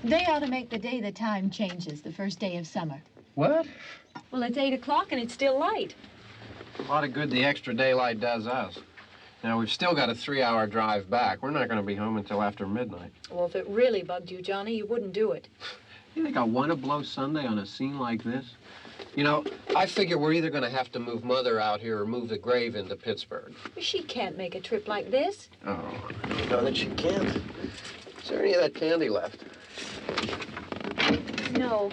They ought to make the day the time changes, the first day of summer. What? Well, it's 8 o'clock and it's still light. A lot of good the extra daylight does us. Now, we've still got a 3-hour drive back. We're not going to be home until after midnight. Well, if it really bugged you, Johnny, you wouldn't do it. You think I want to blow Sunday on a scene like this? You know, I figure we're either going to have to move Mother out here or move the grave into Pittsburgh. She can't make a trip like this. Oh, you know that she can't. Is there any of that candy left? No.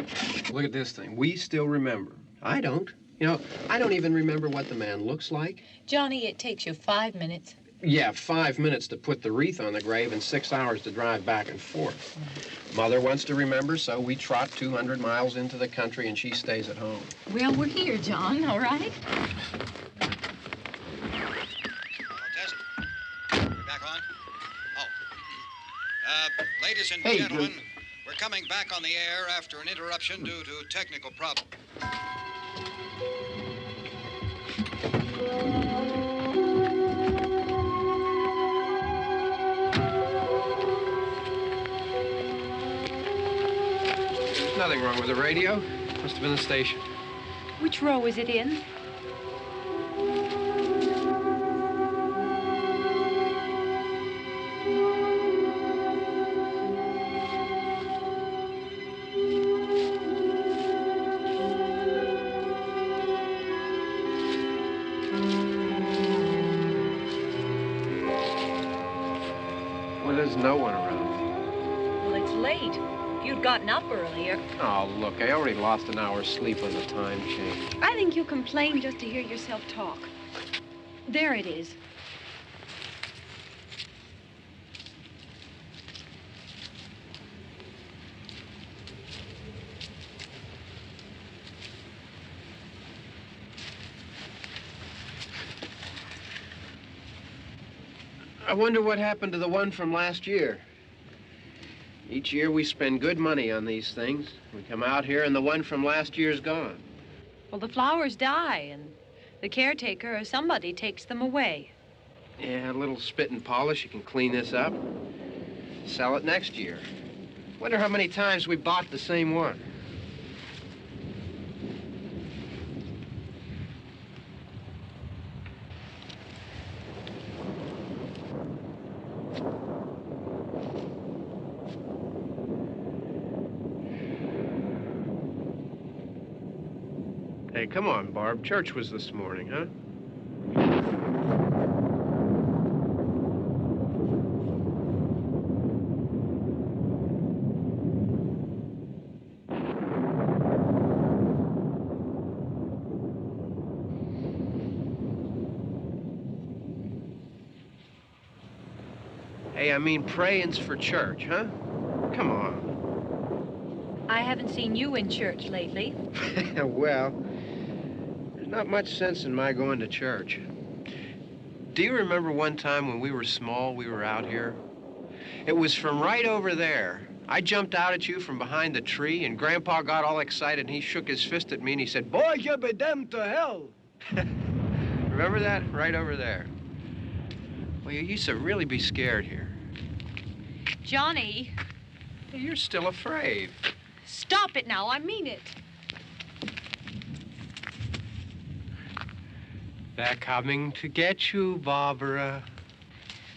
Look at this thing. We still remember. I don't. You know, I don't even remember what the man looks like. Johnny, it takes you 5 minutes. Yeah, 5 minutes to put the wreath on the grave and 6 hours to drive back and forth. Mother wants to remember, so we trot 200 miles into the country and she stays at home. Well, we're here, John, all right? Test. We're back on? Oh. Ladies and gentlemen, we're coming back on the air after an interruption due to technical problem. There's nothing wrong with the radio. Must have been the station. Which row is it in? There's no one around. Well, it's late. If you'd gotten up earlier. Oh, look, I already lost an hour's sleep on the time change. I think you complain just to hear yourself talk. There it is. I wonder what happened to the one from last year. Each year we spend good money on these things. We come out here and the one from last year's gone. Well, the flowers die and the caretaker or somebody takes them away. Yeah, a little spit and polish. You can clean this up. Sell it next year. Wonder how many times we bought the same one. Hey, come on, Barb. Church was this morning, huh? Hey, I mean, praying's for church, huh? Come on. I haven't seen you in church lately. Well, there's not much sense in my going to church. Do you remember one time when we were small, we were out here? It was from right over there. I jumped out at you from behind the tree, and Grandpa got all excited, and he shook his fist at me, and he said, "Boy, you be damned to hell." Remember that? Right over there. Well, you used to really be scared here. Johnny, Hey, you're still afraid. stop it now. I mean it. They're coming to get you, Barbara.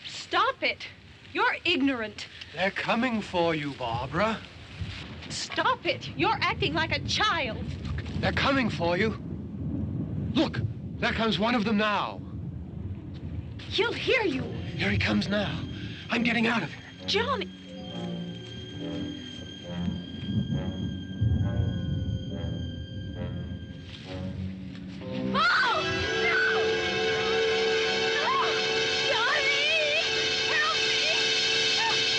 Stop it. You're ignorant. They're coming for you, Barbara. Stop it. You're acting like a child. They're coming for you. Look, there comes one of them now. He'll hear you. Here he comes now. I'm getting out of here. Johnny. Oh! No! No! Johnny! Help me!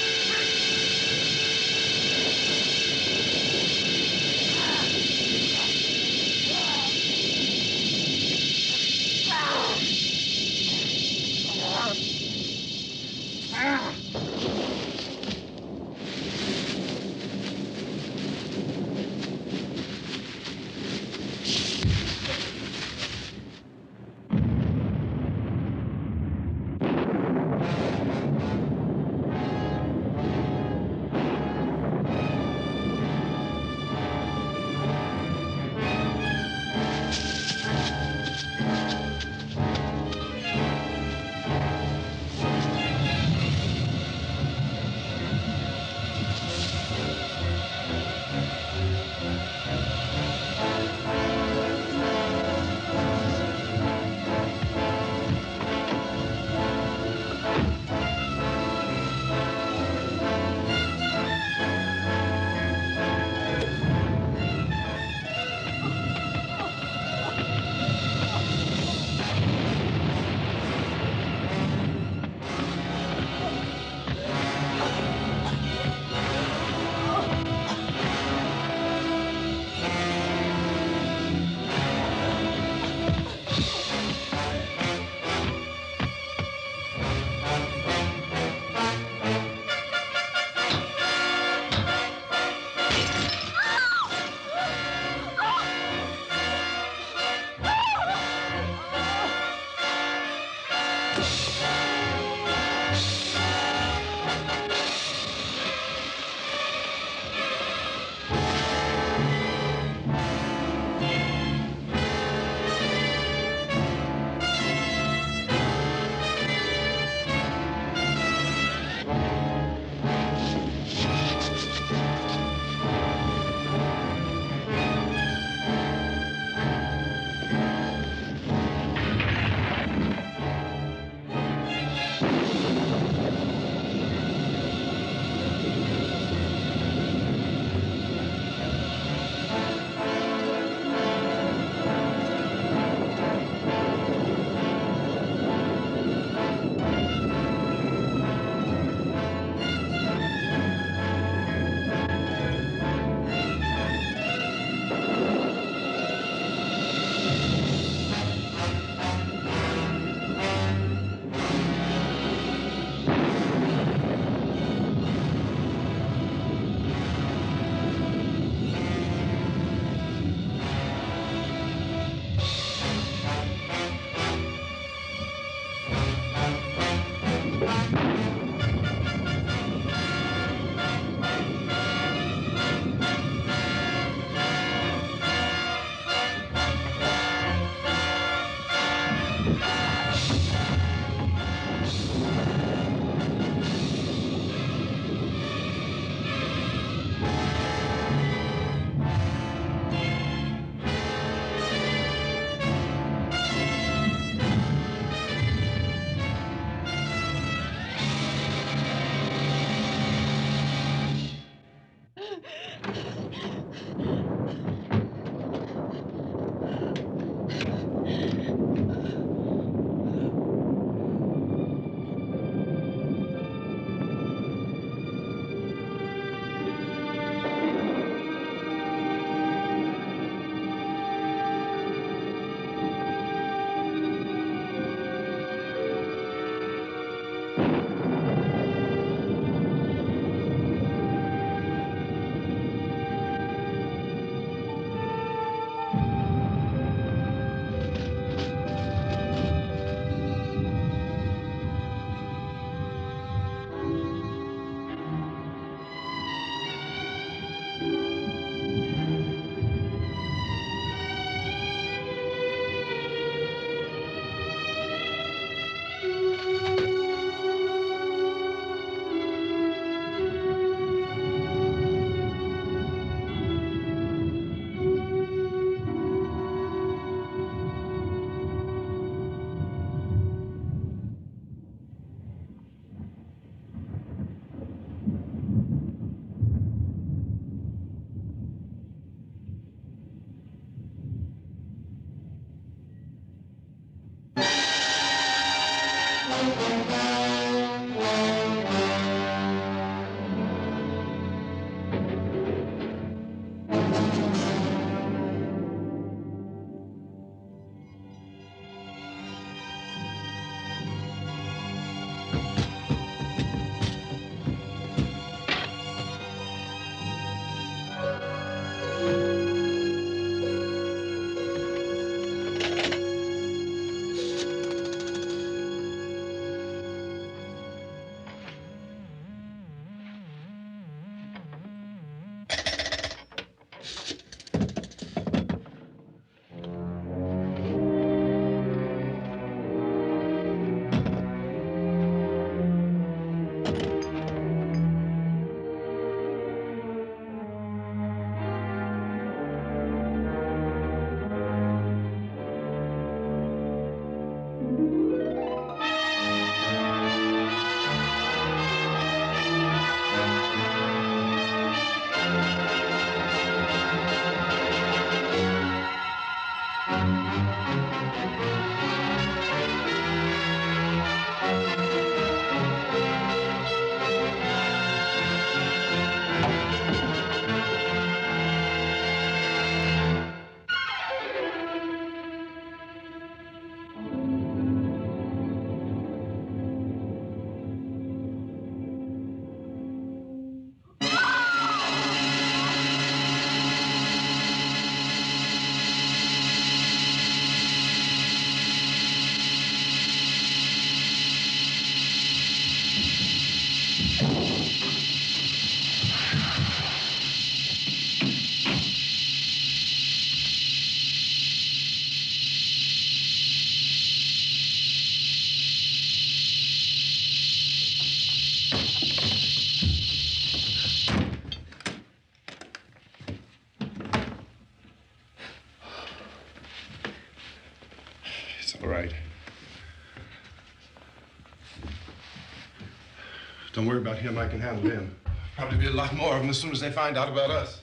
Don't worry about him. I can handle him. Probably be a lot more of them as soon as they find out about us.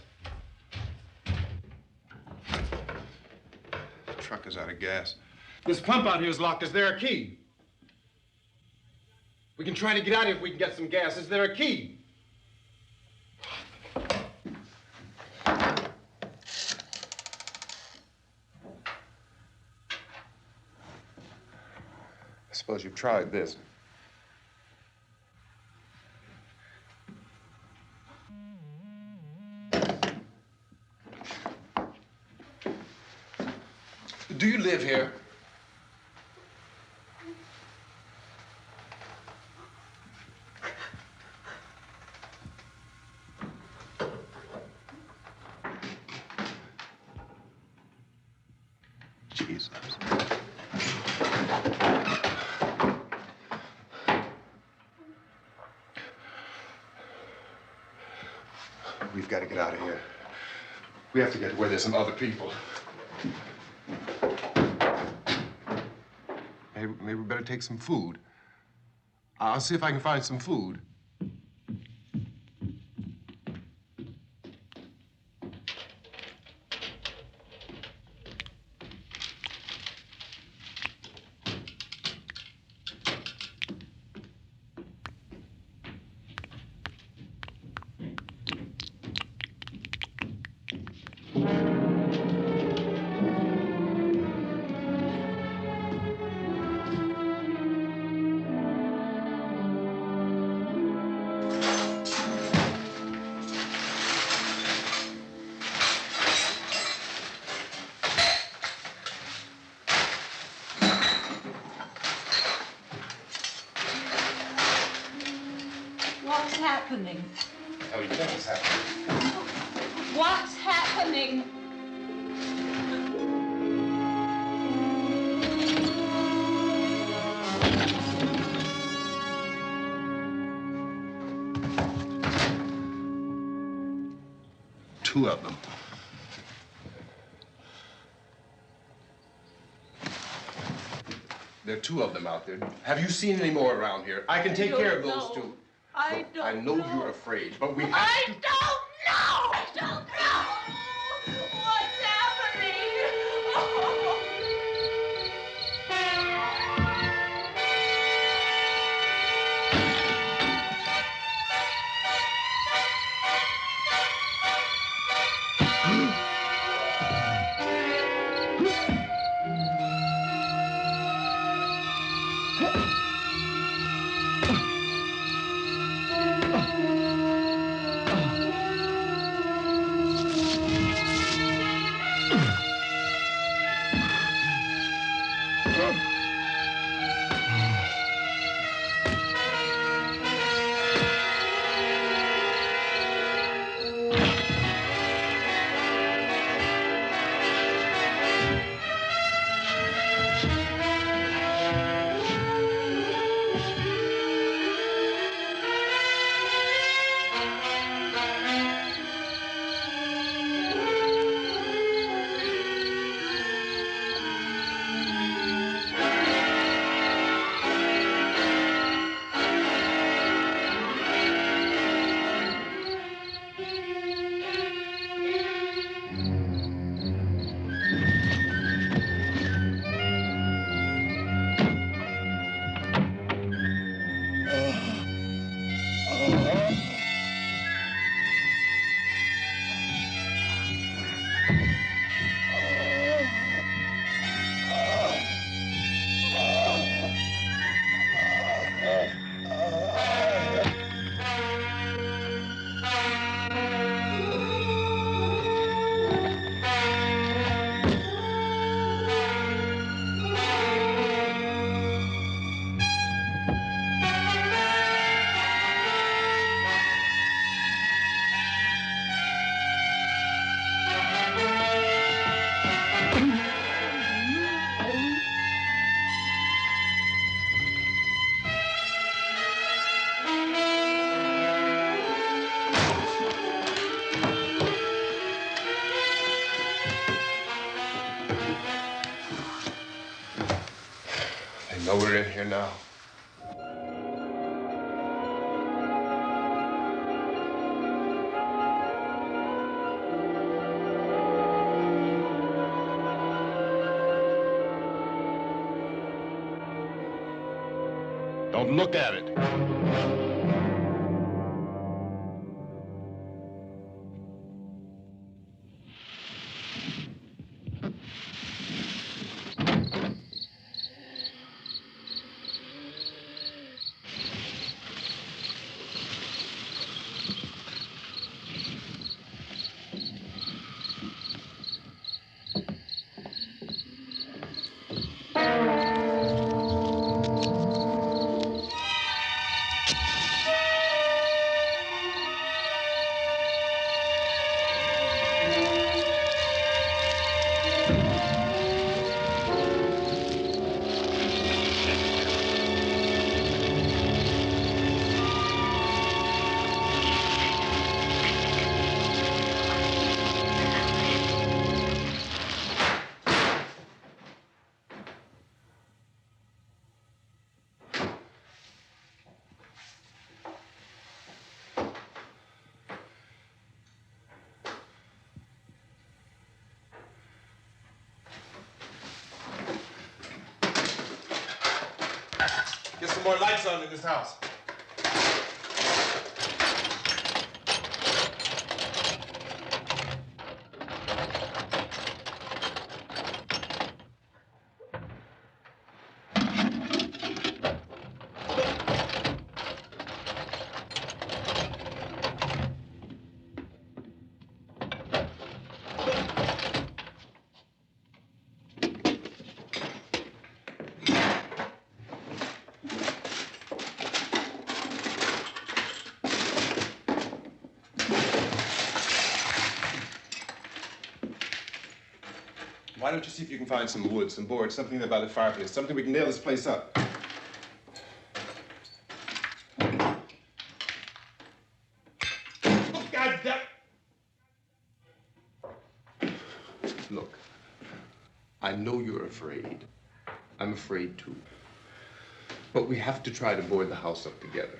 The truck is out of gas. This pump out here is locked. Is there a key? We can try to get out of here if we can get some gas. Is there a key? I suppose you've tried this. Do you live here? Jesus. We've got to get out of here. We have to get to where there's some other people. Maybe we better take some food. I'll see if I can find some food. What's happening? Oh, you know what's happening. What's happening? Two of them. There are two of them out there. Have you seen any more around here? I can take care of those two. I don't I know you're afraid, but we have to... I don't know! I don't know! What's happening? Oh. They know we're in here now. Don't look at it. Get some more lights on in this house. Why don't you see if you can find some wood, some boards, something there by the fireplace, something we can nail this place up. Oh, God damn. Look, I know you're afraid. I'm afraid too. But we have to try to board the house up together.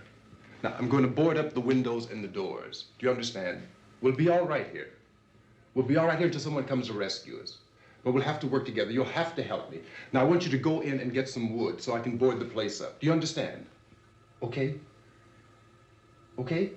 Now, I'm going to board up the windows and the doors. Do you understand? We'll be all right here. We'll be all right here until someone comes to rescue us. But we'll have to work together. You'll have to help me. Now, I want you to go in and get some wood so I can board the place up. Do you understand? Okay? Okay?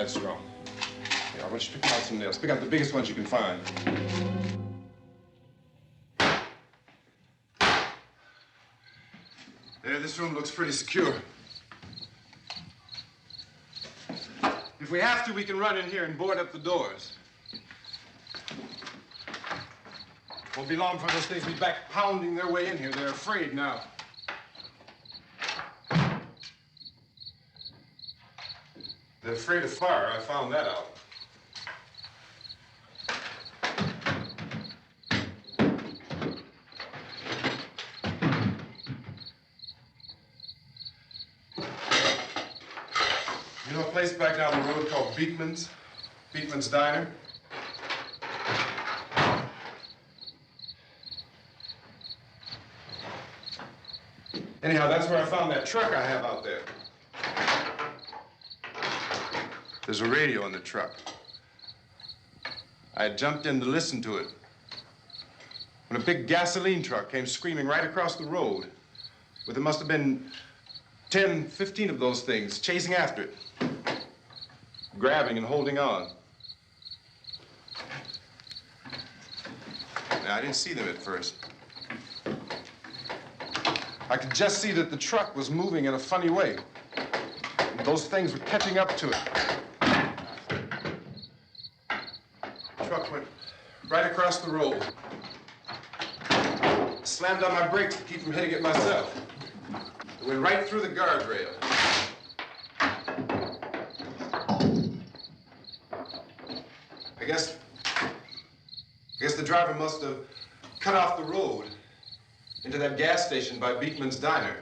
That's wrong. Here, I want you to pick out some nails. Pick out the biggest ones you can find. There, this room looks pretty secure. If we have to, we can run in here and board up the doors. Won't be long for those things to be back pounding their way in here. They're afraid now. They're afraid of fire. I found that out. You know a place back down the road called Beekman's? Beekman's Diner? Anyhow, that's where I found that truck I have out there. There's a radio in the truck. I had jumped in to listen to it when a big gasoline truck came screaming right across the road. But there must have been 10, 15 of those things chasing after it, grabbing and holding on. Now, I didn't see them at first. I could just see that the truck was moving in a funny way. And those things were catching up to it. The truck went right across the road. Slammed on my brakes to keep from hitting it myself. It went right through the guardrail. I guess the driver must have cut off the road into that gas station by Beekman's Diner.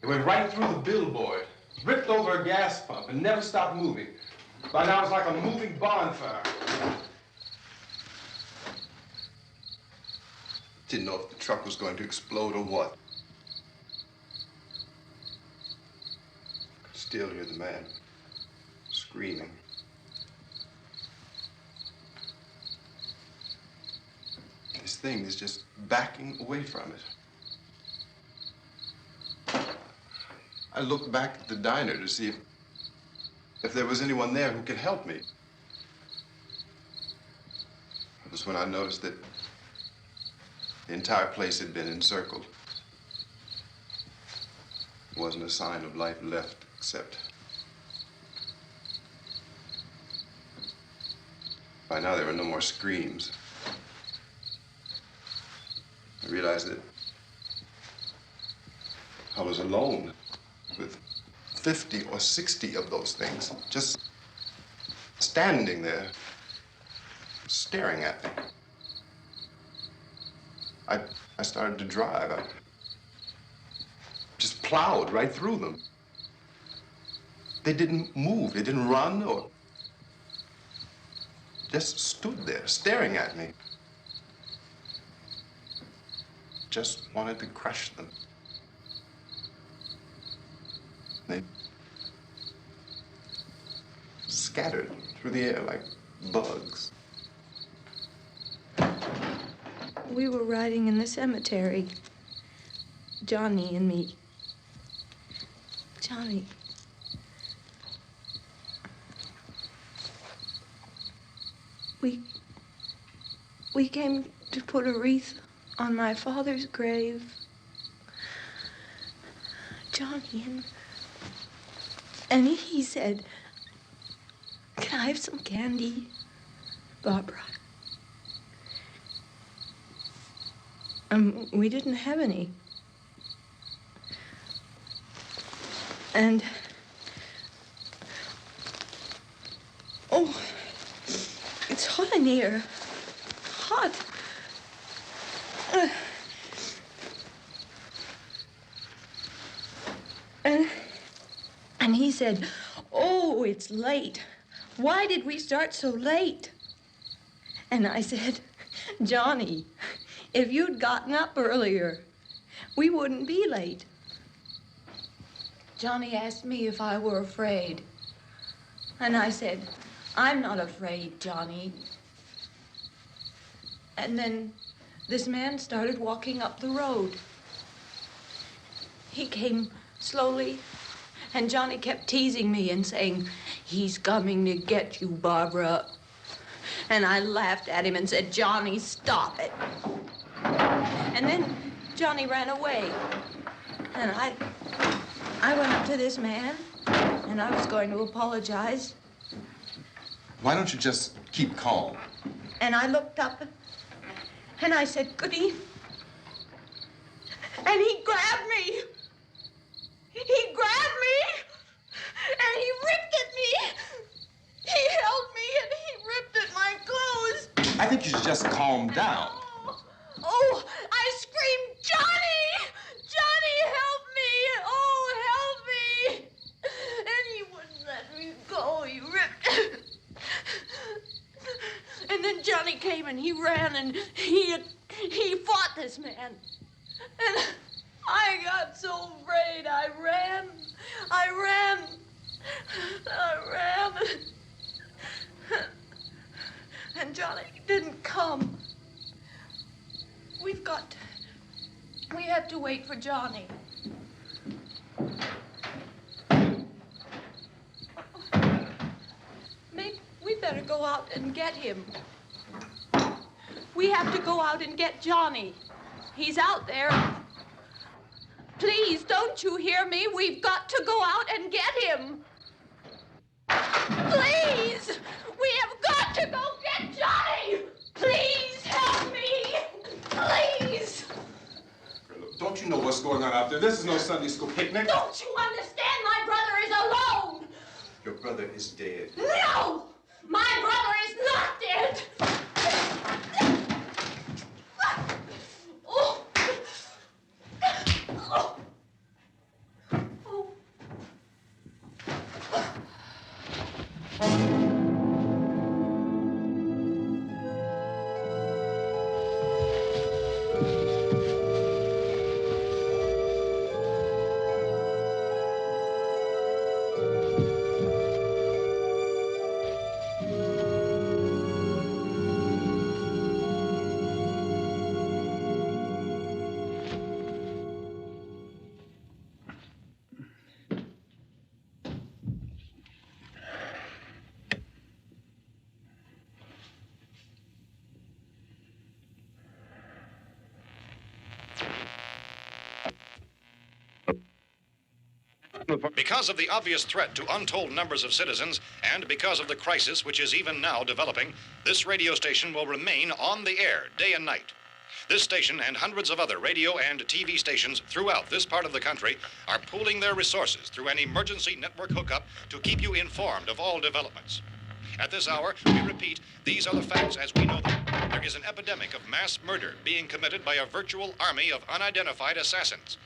It went right through the billboard, ripped over a gas pump, and never stopped moving. By now, it's like a moving bonfire. Didn't know if the truck was going to explode or what. Could still hear the man screaming. This thing is just backing away from it. I looked back at the diner to see if there was anyone there who could help me. It was when I noticed that the entire place had been encircled. There wasn't a sign of life left except by now there were no more screams. I realized that I was alone with 50 or 60 of those things, just standing there, staring at me. I started to drive. I just plowed right through them. They didn't move, they didn't run or just stood there staring at me. Just wanted to crush them. They scattered through the air like bugs. We were riding in the cemetery, Johnny and me. Johnny. We came to put a wreath on my father's grave. Johnny, and he said, "Can I have some candy, Barbara?" We didn't have any. And, oh, it's hot in here. Hot. And he said, "Oh, it's late. Why did we start so late?" And I said, "Johnny, if you'd gotten up earlier, we wouldn't be late." Johnny asked me if I were afraid. And I said, "I'm not afraid, Johnny." And then this man started walking up the road. He came slowly, and Johnny kept teasing me and saying, "He's coming to get you, Barbara." And I laughed at him and said, "Johnny, stop it." And then Johnny ran away. And I went up to this man, and I was going to apologize. Why don't you just keep calm? And I looked up, and I said, "Goody." And he grabbed me. He grabbed me, and he ripped at me. He held me, and he ripped at my clothes. I think you should just calm down. Oh, I screamed, "Johnny! Johnny, help me! Oh, help me!" And he wouldn't let me go. He ripped. And then Johnny came and he ran and he fought this man. And I got so afraid. I ran. And Johnny didn't come. We have to wait for Johnny. Maybe we better go out and get him. We have to go out and get Johnny. He's out there. Please, don't you hear me? We've got to go out and get him. Please! We have got to go get Johnny! Please help me! Please! Look, don't you know what's going on out there? This is no Sunday school picnic. Don't you understand? My brother is alone! Your brother is dead. No! My brother is not dead! Oh. Oh. Oh. Because of the obvious threat to untold numbers of citizens, and because of the crisis which is even now developing, this radio station will remain on the air day and night. This station and hundreds of other radio and TV stations throughout this part of the country are pooling their resources through an emergency network hookup to keep you informed of all developments. At this hour, we repeat, these are the facts as we know them. There is an epidemic of mass murder being committed by a virtual army of unidentified assassins.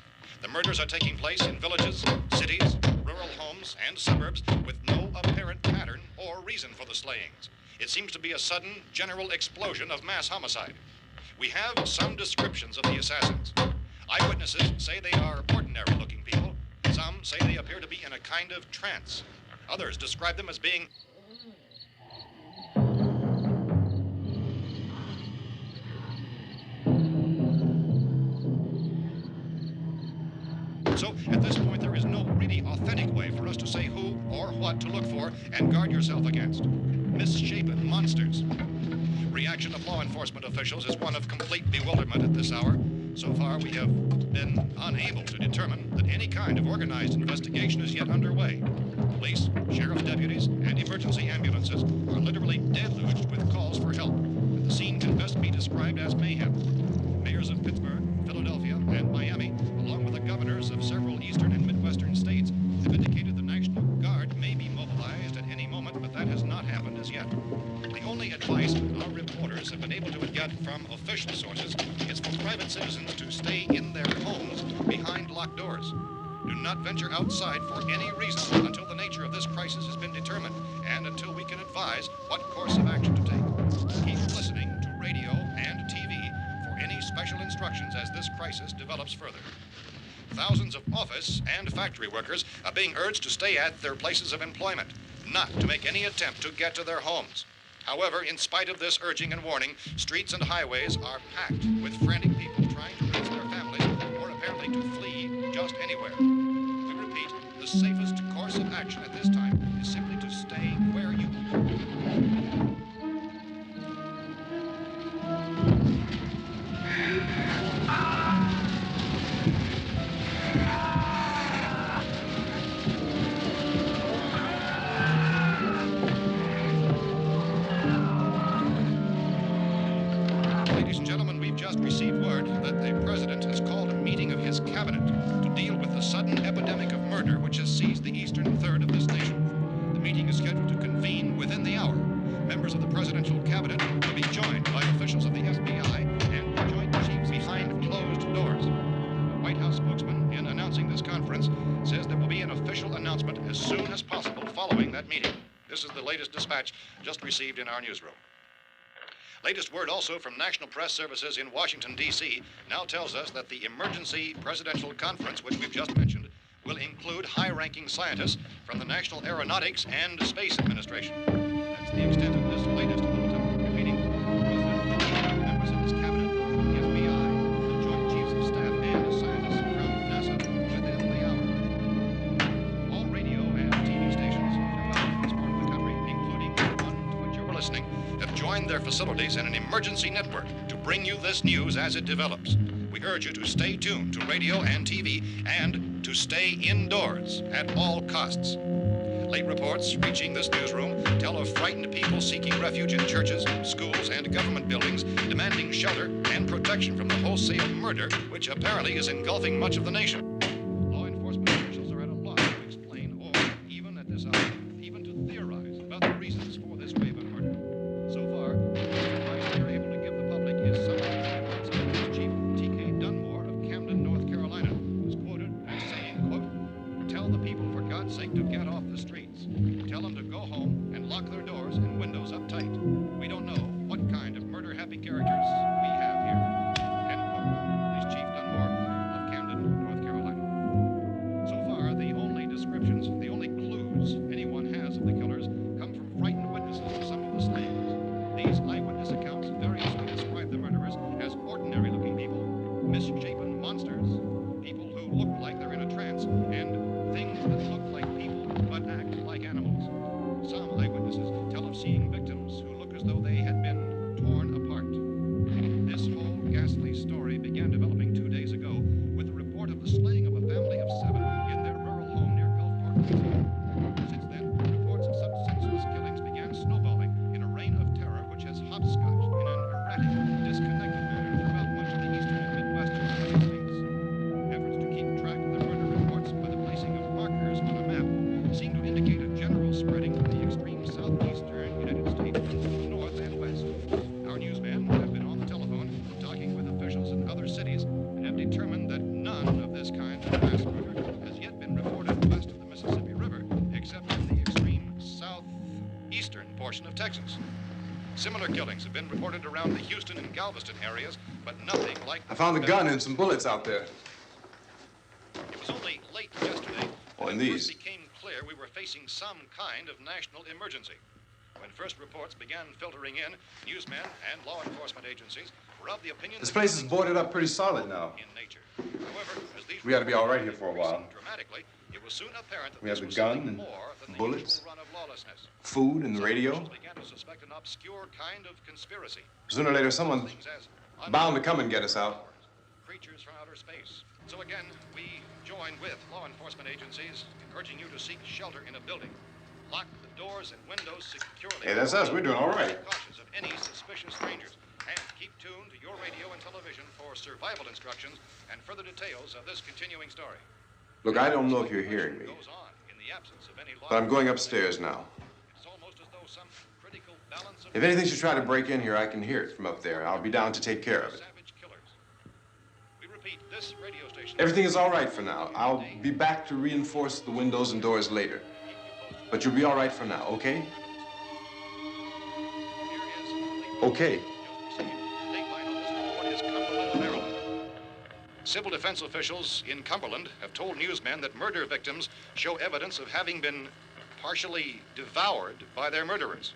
The murders are taking place in villages, cities, rural homes, and suburbs with no apparent pattern or reason for the slayings. It seems to be a sudden, general explosion of mass homicide. We have some descriptions of the assassins. Eyewitnesses say they are ordinary-looking people. Some say they appear to be in a kind of trance. Others describe them as being So, at this point, there is no really authentic way for us to say who or what to look for and guard yourself against. Misshapen monsters. Reaction of law enforcement officials is one of complete bewilderment at this hour. So far, we have been unable to determine that any kind of organized investigation is yet underway. Police, sheriff's deputies, and emergency ambulances are literally deluged with calls for help, and the scene can best be described as mayhem. Mayors of Pittsburgh, Philadelphia, and Miami, along with the governors of several eastern and midwestern states, have indicated the National Guard may be mobilized at any moment, but that has not happened as yet. The only advice our reporters have been able to get from official sources is for private citizens to stay in their homes behind locked doors. Do not venture outside for any reason until the nature of this crisis has been determined and until we can advise what course of action to take. Keep listening to radio and TV for any special instructions as this crisis develops further. Thousands of office and factory workers are being urged to stay at their places of employment, not to make any attempt to get to their homes. However, in spite of this urging and warning, streets and highways are packed with frantic people trying to reach their families or apparently to flee just anywhere. We repeat, the safest course of action at this time is simply to stay Ladies and gentlemen, we've just received word that the president has called a meeting of his cabinet to deal with the sudden epidemic of murder which has seized the eastern third of this nation. The meeting is scheduled to convene within the hour. Members of the presidential cabinet will be joined by officials of the FBI and joint chiefs behind closed doors. The White House spokesman, in announcing this conference, says there will be an official announcement as soon as possible following that meeting. This is the latest dispatch just received in our newsroom. Latest word also from National Press Services in Washington, D.C. now tells us that the emergency presidential conference, which we've just mentioned, will include high-ranking scientists from the National Aeronautics and Space Administration. That's the extent of this latest bulletin, repeating President, members of his cabinet, the FBI, the Joint Chiefs of Staff, and scientists from NASA within the hour. All radio and TV stations throughout this part of the country, including the one to which you're listening, have joined their facilities in an emergency network to bring you this news as it develops. We urge you to stay tuned to radio and TV and to stay indoors at all costs. Late reports reaching this newsroom tell of frightened people seeking refuge in churches, schools, and government buildings, demanding shelter and protection from the wholesale murder which apparently is engulfing much of the nation. Law enforcement officials are at a loss to explain or, even at this hour, even to theorize about the reasons for this wave of murder. So far, the best advice they are able to give the public is summary statements of Police Chief T.K. Dunmore of Camden, North Carolina, who's quoted as saying, quote, "Tell the people for God's sake to get off the streets. Tell them to go home and lock their doors and windows up tight. We don't know what kind of murder-happy characters we have here." End quote. Police Chief Dunmore of Camden, North Carolina. So far, the only descriptions, the only clues anyone has of the killers come from frightened witnesses of some of the slayings. These eyewitness accounts variously describe the murderers as ordinary-looking people, misshapen monsters, people who look like they're in a trance, and things that look like people but act like animals. Some eyewitnesses tell of seeing victims who look as though they had been torn apart. This whole ghastly story began developing 2 days ago with the report of the slaying of a family of 7 in their rural home near Gulfport, Louisiana. Since then, reports of such senseless killings began snowballing in a reign of terror which has hopscotched in an erratic, disconnected manner throughout much of the eastern and midwestern United States. Efforts to keep track of the murder reports by the placing of markers on a map seem to indicate a general spreading from the extreme southeastern United States to the north and west. Our newsmen have been on the telephone talking with officials in other cities and have determined that none of this kind of mass murder has yet been reported west of the Mississippi River, except in the extreme southeastern portion of Texas. Similar killings have been reported around the Houston and Galveston areas, but nothing like... I found a gun and some bullets out there. It was only late yesterday Oh, that and it these. first became clear we were facing some kind of national emergency. When first reports began filtering in, newsmen and law enforcement agencies were of the opinion This that place is killings boarded were up pretty solid now. in nature. However, as these We ought to be all right reports here for a while. increased dramatically, it was soon apparent that We have this the was gun something and more than the bullets, usual run of lawlessness. food and the Some radio. officials began to suspect an obscure kind of conspiracy. Sooner or later, someone's Things as bound to come and get us out. creatures from outer space. So again, we join with law enforcement agencies, urging you to seek shelter in a building. Lock the doors and windows securely. Hey, that's us. We're doing all right. Be cautious of any suspicious strangers. And keep tuned to your radio and television for survival instructions and further details of this continuing story. Look, I don't know if you're hearing me, Goes on in the absence of any law but I'm going upstairs now. It's almost as though some critical balance of If anything should try to break in here, I can hear it from up there. I'll be down to take care of it. savage killers. We repeat, this radio station. Everything is all right for now. I'll be back to reinforce the windows and doors later. But you'll be all right for now, okay? Okay. Civil defense officials in Cumberland have told newsmen that murder victims show evidence of having been partially devoured by their murderers.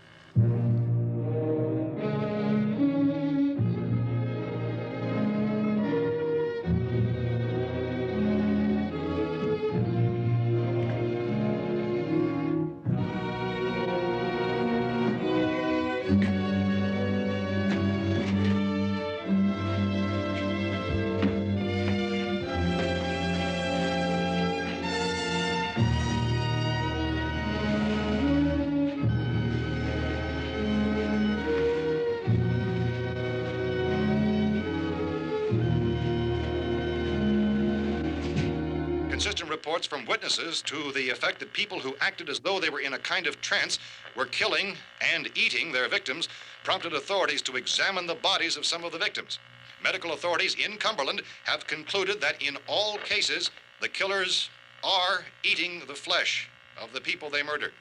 Consistent reports from witnesses to the effect that people who acted as though they were in a kind of trance were killing and eating their victims prompted authorities to examine the bodies of some of the victims. Medical authorities in Cumberland have concluded that in all cases, the killers are eating the flesh of the people they murdered.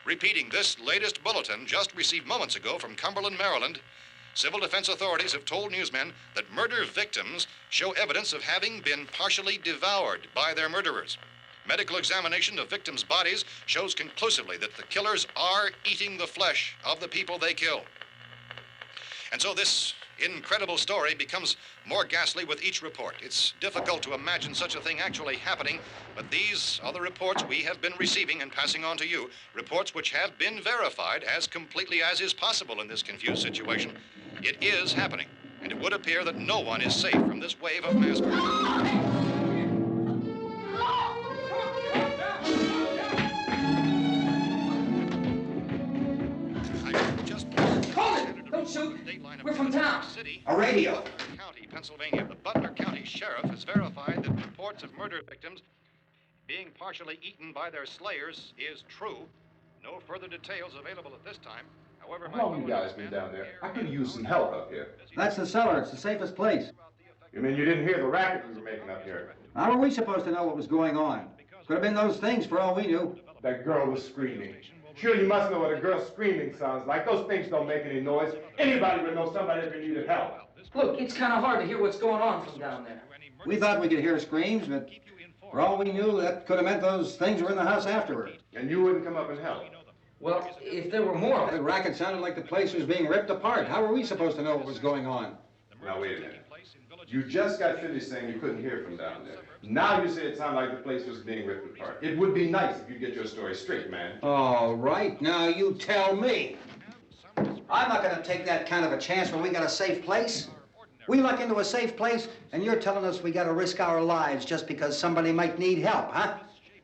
Repeating this latest bulletin just received moments ago from Cumberland, Maryland, civil defense authorities have told newsmen that murder victims show evidence of having been partially devoured by their murderers. Medical examination of victims' bodies shows conclusively that the killers are eating the flesh of the people they kill. And so this incredible story becomes more ghastly with each report. It's difficult to imagine such a thing actually happening, but these are the reports we have been receiving and passing on to you, reports which have been verified as completely as is possible in this confused situation. It is happening, and it would appear that no one is safe from this wave of mass murder. Don't shoot. We're from town. A radio. County, Pennsylvania. The Butler County Sheriff has verified that reports of murder victims being partially eaten by their slayers is true. No further details available at this time. However, how long you guys been down there? I could use some help up here. That's the cellar. It's the safest place. You mean you didn't hear the racket we were making up here? How were we supposed to know what was going on? Could have been those things for all we knew. That girl was screaming. Sure, you must know what a girl screaming sounds like. Those things don't make any noise. Anybody would know somebody ever needed help. Look, it's kind of hard to hear what's going on from down there. We thought we could hear screams, but for all we knew, that could have meant those things were in the house afterward. And you wouldn't come up and help? Well, if there were more of The it. racket sounded like the place was being ripped apart. How were we supposed to know what was going on? Now, wait a minute. You just got finished saying you couldn't hear from down there. Now you say it sounded like the place was being ripped apart. It would be nice if you'd get your story straight, man. All right, now you tell me. I'm not going to take that kind of a chance when we got a safe place. We luck into a safe place, and you're telling us we got to risk our lives just because somebody might need help, huh?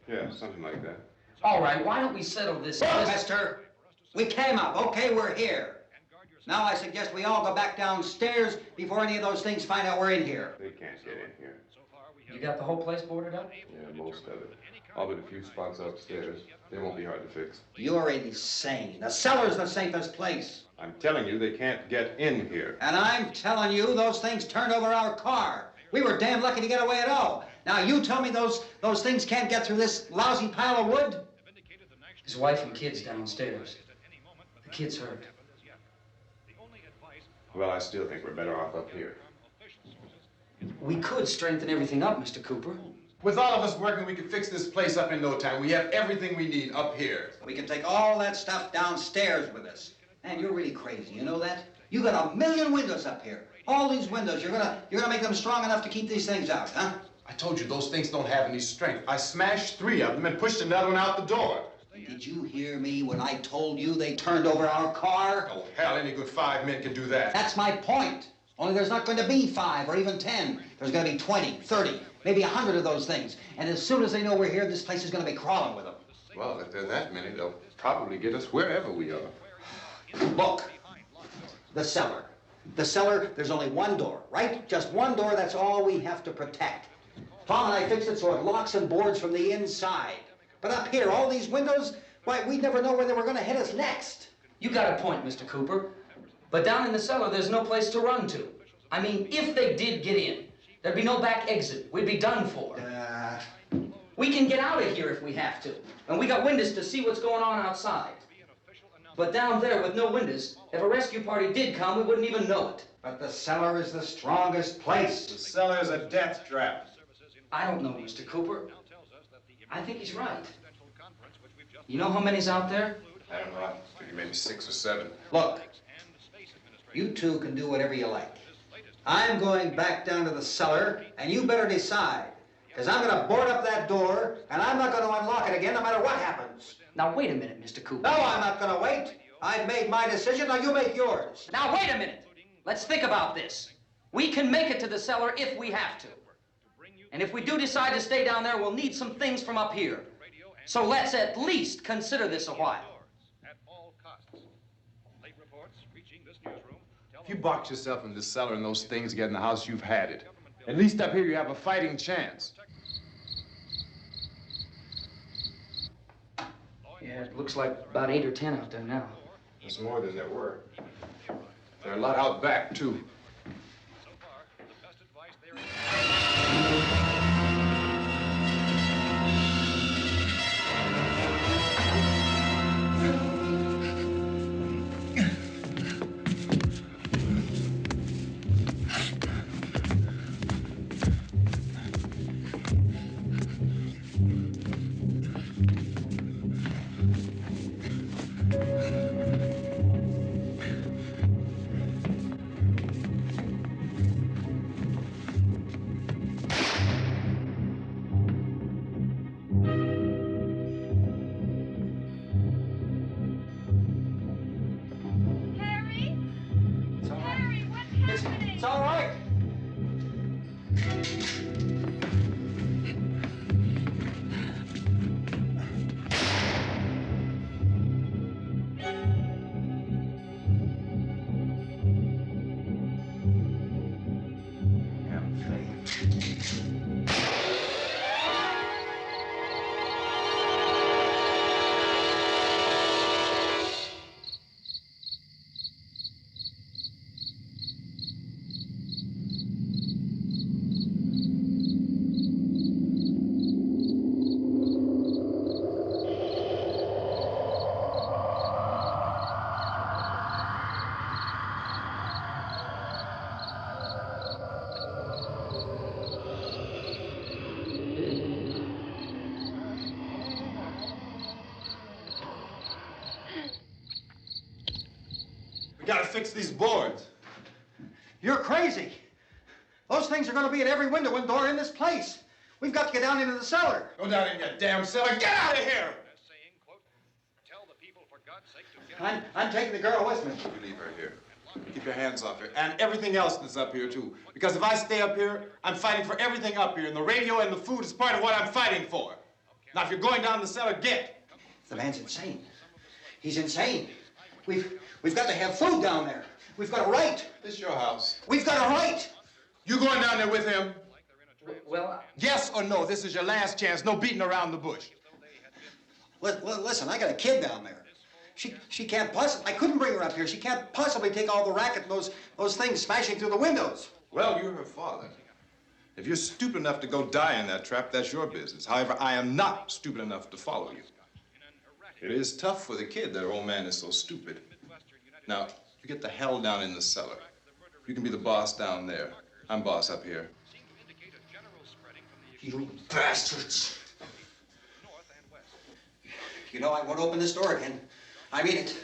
Yeah, something like that. All right, why don't we settle this? Look, mister, we came up. Okay, we're here. Now I suggest we all go back downstairs before any of those things find out we're in here. They can't get in here. You got the whole place boarded up? Yeah, most of it. All but a few spots upstairs. They won't be hard to fix. You're insane. The cellar's the safest place. I'm telling you, they can't get in here. And I'm telling you, those things turned over our car. We were damn lucky to get away at all. Now you tell me those things can't get through this lousy pile of wood? His wife and kids downstairs. The kid's hurt. Well, I still think we're better off up here. We could strengthen everything up, Mr. Cooper. With all of us working, we could fix this place up in no time. We have everything we need up here. We can take all that stuff downstairs with us. Man, you're really crazy, you know that? You got 1,000,000 windows up here. All these windows, you're gonna make them strong enough to keep these things out, huh? I told you, those things don't have any strength. I smashed 3 of them and pushed another one out the door. Did you hear me when I told you they turned over our car? Oh, hell, any good 5 men can do that. That's my point. Only there's not going to be 5 or even 10. There's going to be 20, 30, maybe 100 of those things. And as soon as they know we're here, this place is going to be crawling with them. Well, if there are that many, they'll probably get us wherever we are. Look, the cellar. The cellar, there's only one door, right? Just one door, that's all we have to protect. Tom and I fixed it so it locks and boards from the inside. But up here, all these windows, why, we'd never know where they were going to hit us next. You got a point, Mr. Cooper. But down in the cellar, there's no place to run to. I mean, if they did get in, there'd be no back exit. We'd be done for. We can get out of here if we have to. And we got windows to see what's going on outside. But down there with no windows, if a rescue party did come, we wouldn't even know it. But the cellar is the strongest place. The cellar is a death trap. I don't know, Mr. Cooper. I think he's right. You know how many's out there? I don't know. I figure maybe 6 or 7. Look, you two can do whatever you like. I'm going back down to the cellar, and you better decide. Because I'm going to board up that door, and I'm not going to unlock it again no matter what happens. Now, wait a minute, Mr. Cooper. No, I'm not going to wait. I've made my decision, now you make yours. Now, wait a minute. Let's think about this. We can make it to the cellar if we have to. And if we do decide to stay down there, we'll need some things from up here. So let's at least consider this a while. If you box yourself in this cellar and those things get in the house, you've had it. At least up here you have a fighting chance. Yeah, it looks like about 8 or 10 out there now. There's more than there were. There are a lot out back, too. It's all right. We gotta fix these boards. You're crazy. Those things are going to be at every window and door in this place. We've got to get down into the cellar. Go down in your damn cellar. Get out of here! I'm taking the girl with me. You leave her here. Keep your hands off her. And everything else that's up here, too. Because if I stay up here, I'm fighting for everything up here. And the radio and the food is part of what I'm fighting for. Now, if you're going down the cellar, get. The man's insane. He's insane. We've got to have food down there. We've got a right. This is your house. We've got a right. You going down there with him? Well, Yes or no? This is your last chance. No beating around the bush. Listen, I got a kid down there. She can't possibly, I couldn't bring her up here. She can't possibly take all the racket and those things smashing through the windows. Well, you're her father. If you're stupid enough to go die in that trap, that's your business. However, I am not stupid enough to follow you. It is tough for the kid that her old man is so stupid. Now, you get the hell down in the cellar. You can be the boss down there. I'm boss up here. You bastards. You know, I won't open this door again. I mean it.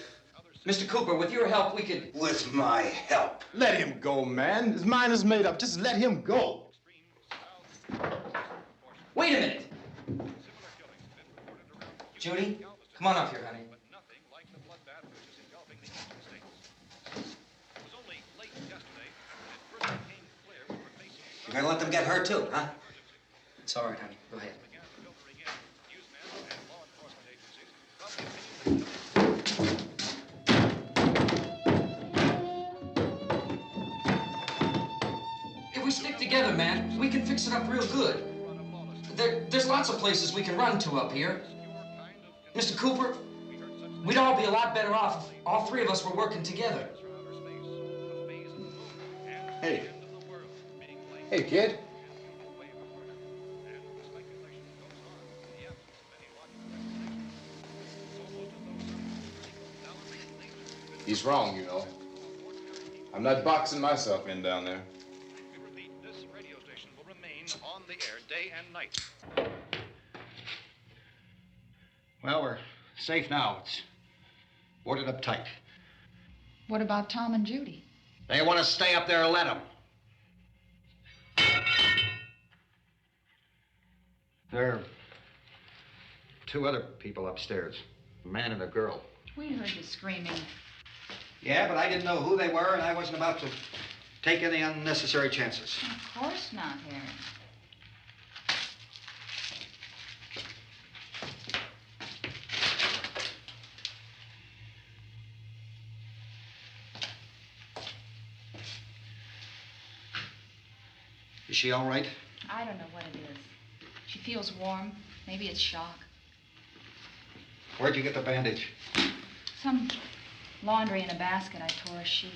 Mr. Cooper, with your help, we could... With my help. Let him go, man. His mind is made up. Just let him go. Wait a minute. Judy, come on up here, honey. You're gonna let them get hurt too, huh? It's all right, honey. Go ahead. If we stick together, man, we can fix it up real good. There's lots of places we can run to up here. Mr. Cooper, we'd all be a lot better off if all three of us were working together. Hey. Hey, kid. He's wrong, you know. I'm not boxing myself in down there. This radio station will remain on the air day and night. Well, we're safe now. It's boarded up tight. What about Tom and Judy? They want to stay up there, let them. There are two other people upstairs, a man and a girl. We heard you screaming. Yeah, but I didn't know who they were, and I wasn't about to take any unnecessary chances. Of course not, Harry. Is she all right? I don't know what it is. She feels warm. Maybe it's shock. Where'd you get the bandage? Some laundry in a basket. I tore a sheet.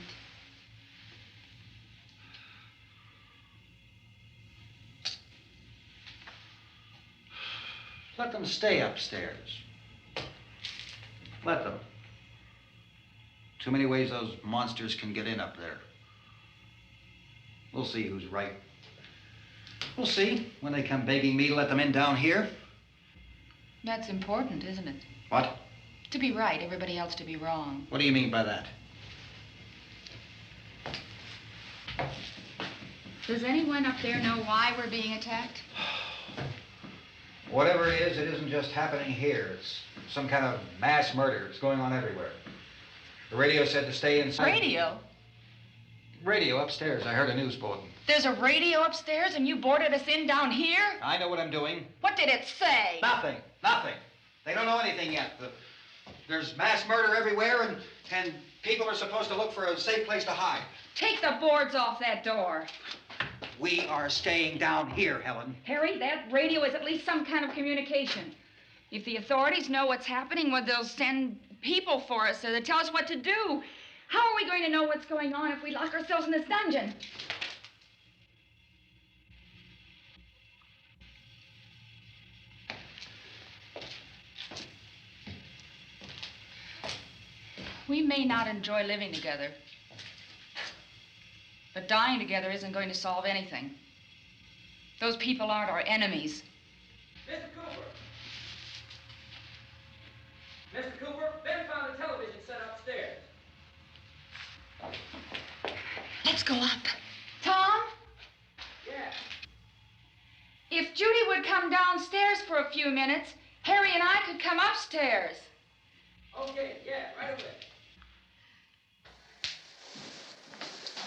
Let them stay upstairs. Let them. Too many ways those monsters can get in up there. We'll see who's right. We'll see when they come begging me to let them in down here. That's important, isn't it? What? To be right, everybody else to be wrong. What do you mean by that? Does anyone up there know why we're being attacked? Whatever it isn't just happening here. It's some kind of mass murder. It's going on everywhere. The radio said to stay inside. Radio? Radio upstairs. I heard a news bulletin. There's a radio upstairs and you boarded us in down here? I know what I'm doing. What did it say? Nothing. Nothing. They don't know anything yet. There's mass murder everywhere, and people are supposed to look for a safe place to hide. Take the boards off that door. We are staying down here, Helen. Harry, that radio is at least some kind of communication. If the authorities know what's happening, well, they'll send people for us to tell us what to do. How are we going to know what's going on if we lock ourselves in this dungeon? We may not enjoy living together, but dying together isn't going to solve anything. Those people aren't our enemies. Mr. Cooper! Mr. Cooper, Ben found a television set upstairs. Let's go up. Tom? Yeah. If Judy would come downstairs for a few minutes, Harry and I could come upstairs. Okay, yeah, right away.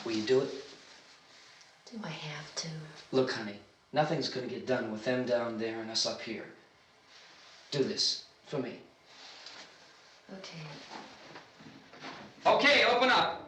Will you do it? Do I have to? Look, honey, nothing's gonna get done with them down there and us up here. Do this for me. Okay. Okay, open up.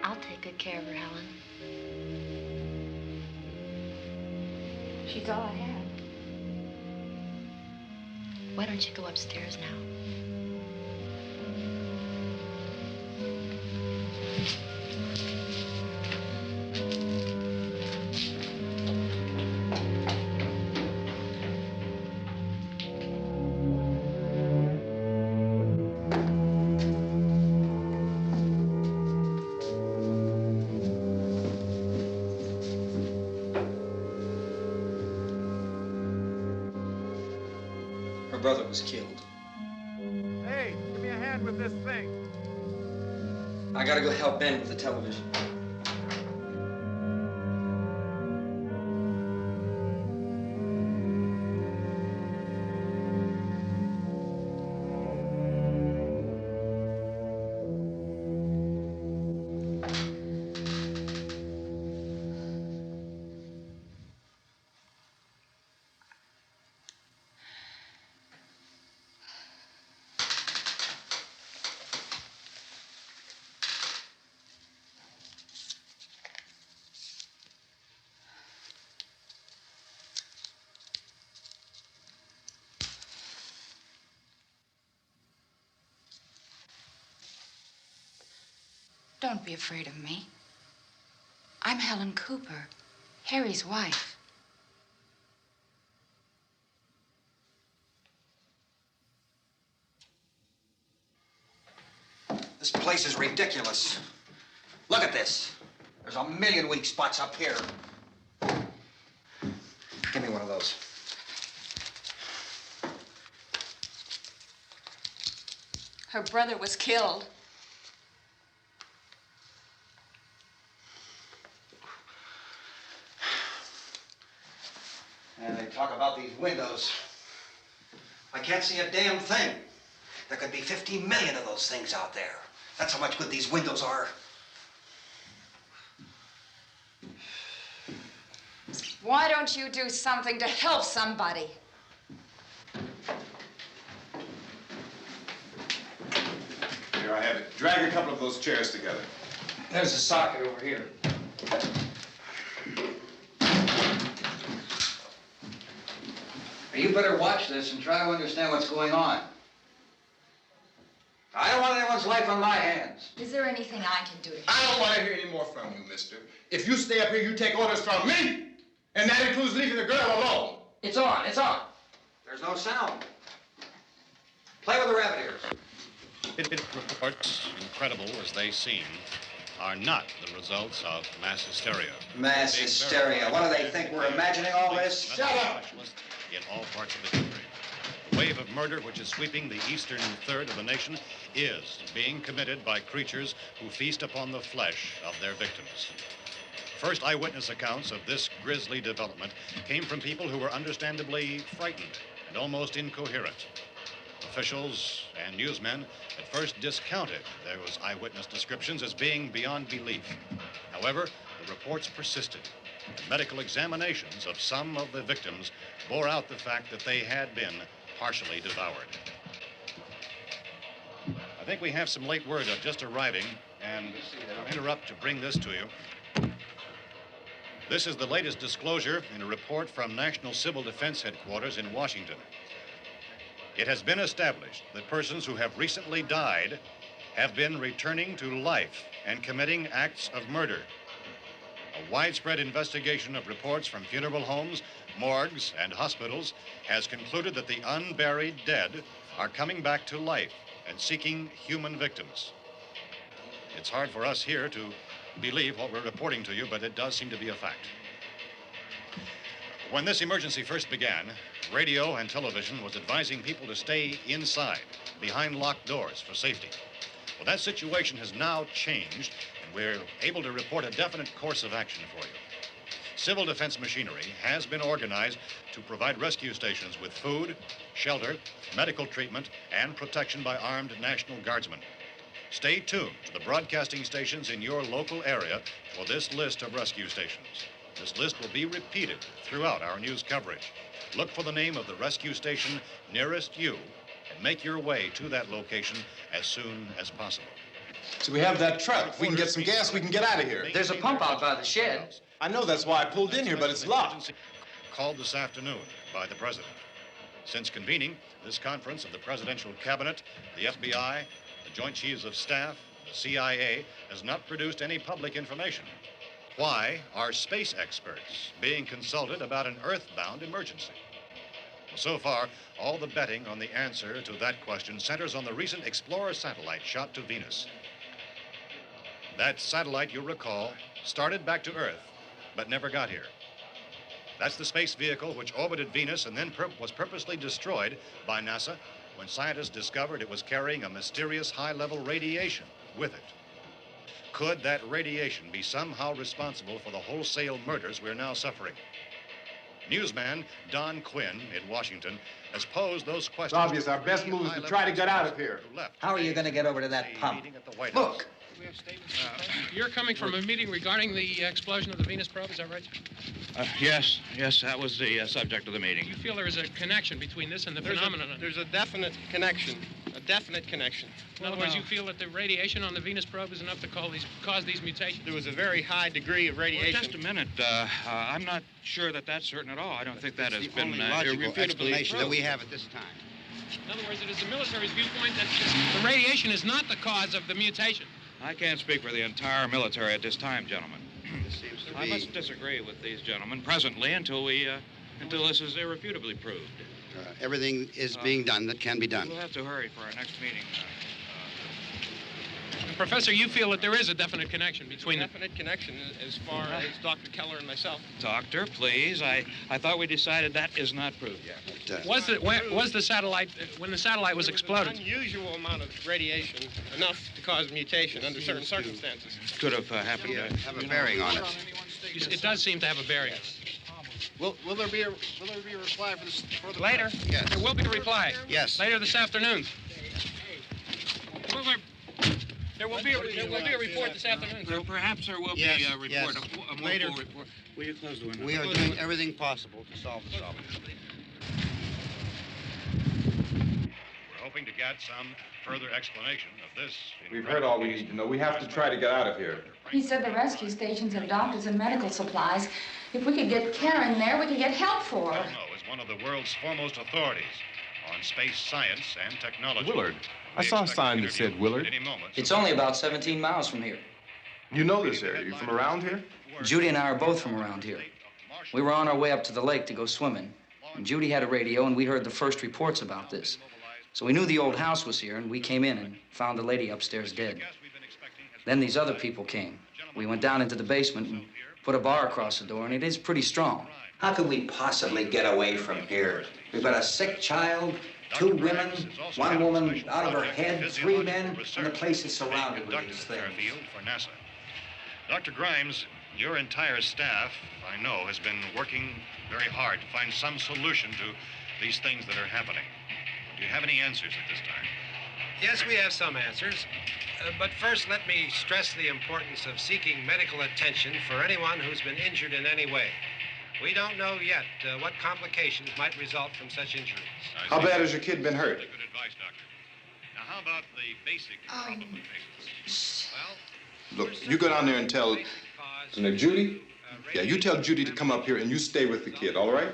I'll take good care of her, Helen. She's all I have. Why don't you go upstairs now? Her brother was killed. Hey, give me a hand with this thing. I gotta go help Ben with the television. Don't be afraid of me. I'm Helen Cooper, Harry's wife. This place is ridiculous. Look at this. There's a million weak spots up here. Give me one of those. Her brother was killed. And they talk about these windows. I can't see a damn thing. There could be 50 million of those things out there. That's how much good these windows are. Why don't you do something to help somebody? Here, I have it. Drag a couple of those chairs together. There's a socket over here. You better watch this and try to understand what's going on. I don't want anyone's life on my hands. Is there anything I can do to help? I don't want to hear any more from you, mister. If you stay up here, you take orders from me. And that includes leaving the girl alone. It's on, it's on. There's no sound. Play with the rabbit ears. Reports, incredible as they seem, are not the results of mass hysteria. Mass hysteria. What do they think? We're imagining all this? Shut up! In all parts of the country. The wave of murder which is sweeping the eastern third of the nation is being committed by creatures who feast upon the flesh of their victims. First eyewitness accounts of this grisly development came from people who were understandably frightened and almost incoherent. Officials and newsmen at first discounted those eyewitness descriptions as being beyond belief. However, the reports persisted. And medical examinations of some of the victims bore out the fact that they had been partially devoured. I think we have some late word just arriving, and I'll interrupt to bring this to you. This is the latest disclosure in a report from National Civil Defense Headquarters in Washington. It has been established that persons who have recently died have been returning to life and committing acts of murder. A widespread investigation of reports from funeral homes, morgues, and hospitals has concluded that the unburied dead are coming back to life and seeking human victims. It's hard for us here to believe what we're reporting to you, but it does seem to be a fact. When this emergency first began, radio and television was advising people to stay inside, behind locked doors for safety. Well, that situation has now changed, and we're able to report a definite course of action for you. Civil defense machinery has been organized to provide rescue stations with food, shelter, medical treatment, and protection by armed National Guardsmen. Stay tuned to the broadcasting stations in your local area for this list of rescue stations. This list will be repeated throughout our news coverage. Look for the name of the rescue station nearest you and make your way to that location as soon as possible. So we have that truck. If we can get some gas, we can get out of here. There's a pump out by the shed. I know, that's why I pulled in here, but it's locked. Called this afternoon by the president. Since convening this conference of the presidential cabinet, the FBI, the Joint Chiefs of Staff, the CIA has not produced any public information. Why are space experts being consulted about an earthbound emergency? So far, all the betting on the answer to that question centers on the recent Explorer satellite shot to Venus. That satellite, you'll recall, started back to Earth, but never got here. That's the space vehicle which orbited Venus and then was purposely destroyed by NASA when scientists discovered it was carrying a mysterious high-level radiation with it. Could that radiation be somehow responsible for the wholesale murders we're now suffering? Newsman Don Quinn in Washington has posed those questions. It's obvious our best move is to try to get out of here. How are you going to get over to that pump? Look. You're coming from a meeting regarding the explosion of the Venus probe, is that right? Yes, that was the subject of the meeting. You feel there is a connection between this and the phenomenon? There's a definite connection. In other words, you feel that the radiation on the Venus probe is enough to cause these mutations? There was a very high degree of radiation. Well, just a minute. I'm not sure that that's certain at all. I don't think that has been only logical irrefutably explanation that proved. we have at this time. In other words, it is the military's viewpoint that the radiation is not the cause of the mutation. I can't speak for the entire military at this time, gentlemen. This seems to I be... must disagree with these gentlemen presently until this is irrefutably proved. everything is being done that can be done. We'll have to hurry for our next meeting. Professor, you feel that there is a definite connection between them? Definite connection as far as Dr. Keller and myself. Doctor, please. I thought we decided that is not proved yet. But, was the satellite, when the satellite was exploded? An unusual amount of radiation, enough to cause mutation under certain circumstances. Could have happened. Have a bearing on it. It does seem to have a bearing. Will there be a reply for this further? Later? Yes. There will be a reply. Yes. Later this afternoon. There will be a report this afternoon. Well, perhaps there will be a report. Yes. A more Later. full report. Will you close the window? We are doing everything possible to solve the problem. We're hoping to get some further explanation of this. We've heard all we need to know. We have to try to get out of here. He said the rescue stations have doctors and medical supplies. If we could get care in there, we could get help for her. Romero is one of the world's foremost authorities on space science and technology. Willard. I saw a sign that said Willard. It's only about 17 miles from here. You know this area. You from around here? Judy and I are both from around here. We were on our way up to the lake to go swimming, and Judy had a radio, and we heard the first reports about this. So we knew the old house was here, and we came in and found the lady upstairs dead. Then these other people came. We went down into the basement and put a bar across the door, and it is pretty strong. How could we possibly get away from here? We've got a sick child, 2 women, 1 woman out of her head, 3 men, and the place is surrounded with these things. For NASA. Dr. Grimes, your entire staff, I know, has been working very hard to find some solution to these things that are happening. Do you have any answers at this time? Yes, we have some answers. But first, let me stress the importance of seeking medical attention for anyone who's been injured in any way. We don't know yet what complications might result from such injuries. How bad has your kid been hurt? Good advice, Doctor. Now, how about the basic problem of patients? Well, Look, you go down there and tell... Now, Judy? Yeah, you tell Judy to come up here and you stay with the kid, all right?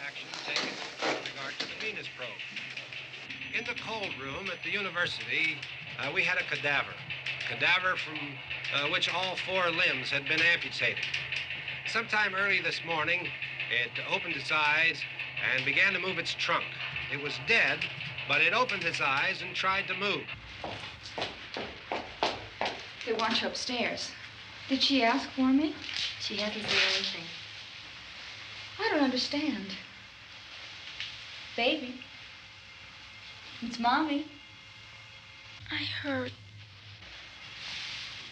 Action taken with regard to the Venus probe. In the cold room at the university, we had a cadaver from which all 4 limbs had been amputated. Sometime early this morning, it opened its eyes and began to move its trunk. It was dead, but it opened its eyes and tried to move. They want you upstairs. Did she ask for me? She hasn't said anything. I don't understand. Baby. It's Mommy. I heard.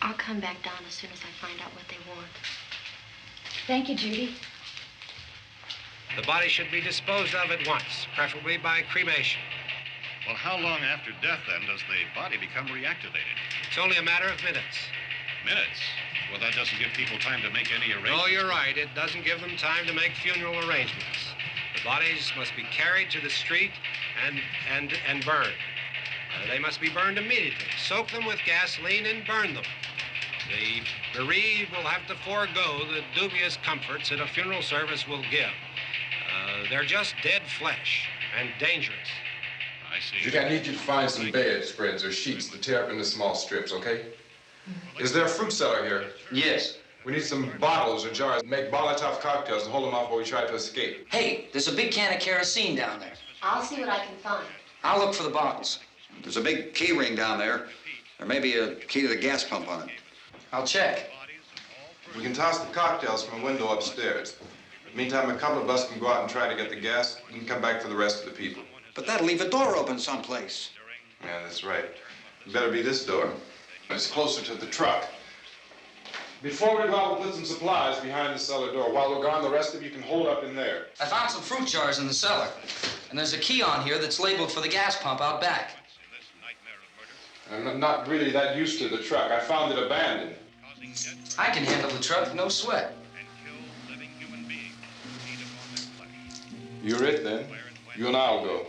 I'll come back down as soon as I find out what they want. Thank you, Judy. The body should be disposed of at once, preferably by cremation. Well, how long after death, then, does the body become reactivated? It's only a matter of minutes. Minutes? Well, that doesn't give people time to make any arrangements. Oh, you're right. It doesn't give them time to make funeral arrangements. The bodies must be carried to the street and burned. They must be burned immediately. Soak them with gasoline and burn them. The bereaved will have to forego the dubious comforts that a funeral service will give. They're just dead flesh and dangerous. I see. Judy, I need you to find some bedspreads or sheets to tear up into small strips, okay? Is there a fruit cellar here? Yes. We need some bottles or jars to make Molotov cocktails and hold them off while we try to escape. Hey, there's a big can of kerosene down there. I'll see what I can find. I'll look for the bottles. There's a big key ring down there. There may be a key to the gas pump on it. I'll check. We can toss the cocktails from a window upstairs. Meantime, a couple of us can go out and try to get the gas and come back for the rest of the people. But that'll leave a door open someplace. Yeah, that's right. It better be this door. It's closer to the truck. Before we go out, we'll put some supplies behind the cellar door. While we're gone, the rest of you can hold up in there. I found some fruit jars in the cellar. And there's a key on here that's labeled for the gas pump out back. I'm not really that used to the truck. I found it abandoned. I can handle the truck, no sweat. You're it, then. You and I'll go.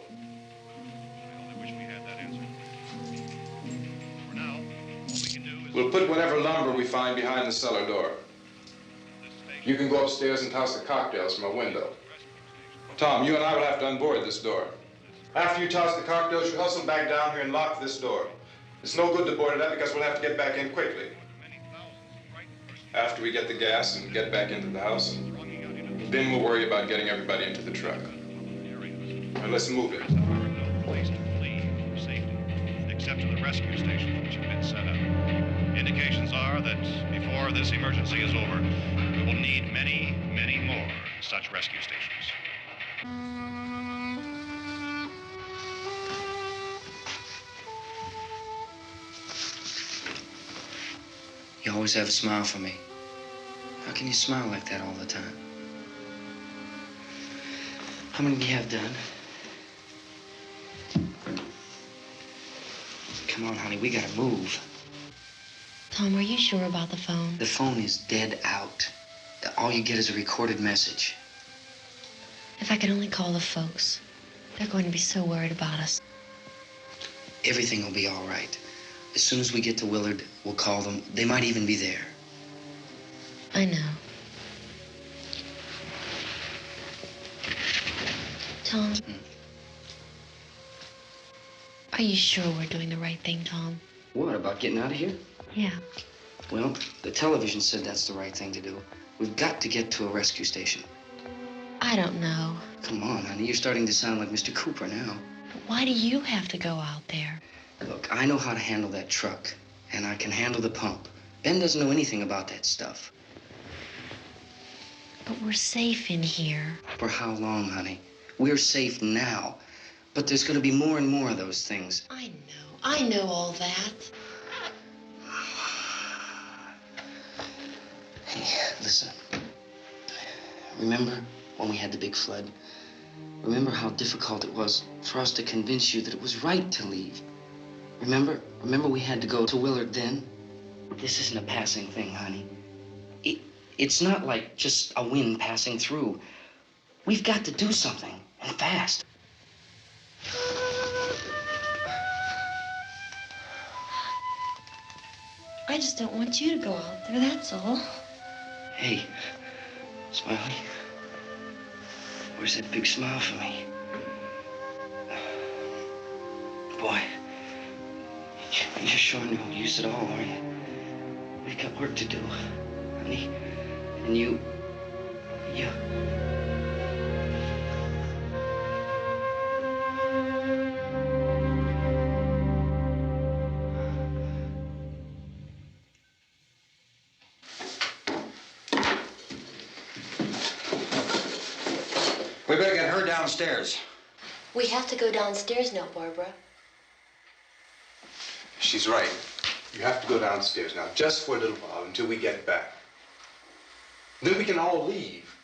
We'll put whatever lumber we find behind the cellar door. You can go upstairs and toss the cocktails from a window. Tom, you and I will have to unboard this door. After you toss the cocktails, you hustle back down here and lock this door. It's no good to board it up because we'll have to get back in quickly. After we get the gas and get back into the house, then we'll worry about getting everybody into the truck. Now let's move it. Place to flee for safety, except to the rescue stations which have been set up. Indications are that before this emergency is over, we will need many, many more such rescue stations. You always have a smile for me. How can you smile like that all the time? How many do you have done? come on, honey, we gotta move. Tom, are you sure about the phone? The phone is dead out. All you get is a recorded message. If I could only call the folks. They're going to be so worried about us. Everything will be all right. As soon as we get to Willard, we'll call them. They might even be there. I know. Tom, are you sure we're doing the right thing, Tom? What, about getting out of here? Yeah. Well, the television said that's the right thing to do. We've got to get to a rescue station. I don't know. Come on, honey, you're starting to sound like Mr. Cooper now. But why do you have to go out there? Look, I know how to handle that truck, and I can handle the pump. Ben doesn't know anything about that stuff. But we're safe in here. For how long, honey? We're safe now. But there's going to be more and more of those things. I know all that. Hey, listen. Remember when we had the big flood? Remember how difficult it was for us to convince you that it was right to leave? Remember we had to go to Willard then? This isn't a passing thing, honey. It's not like just a wind passing through. We've got to do something, and fast. I just don't want you to go out there, that's all. Hey, Smiley, where's that big smile for me? Boy, you're showing no use at all, aren't you? We've got work to do, honey. And you... We better get her downstairs. We have to go downstairs now, Barbara. She's right. You have to go downstairs now, just for a little while, until we get back. Then we can all leave.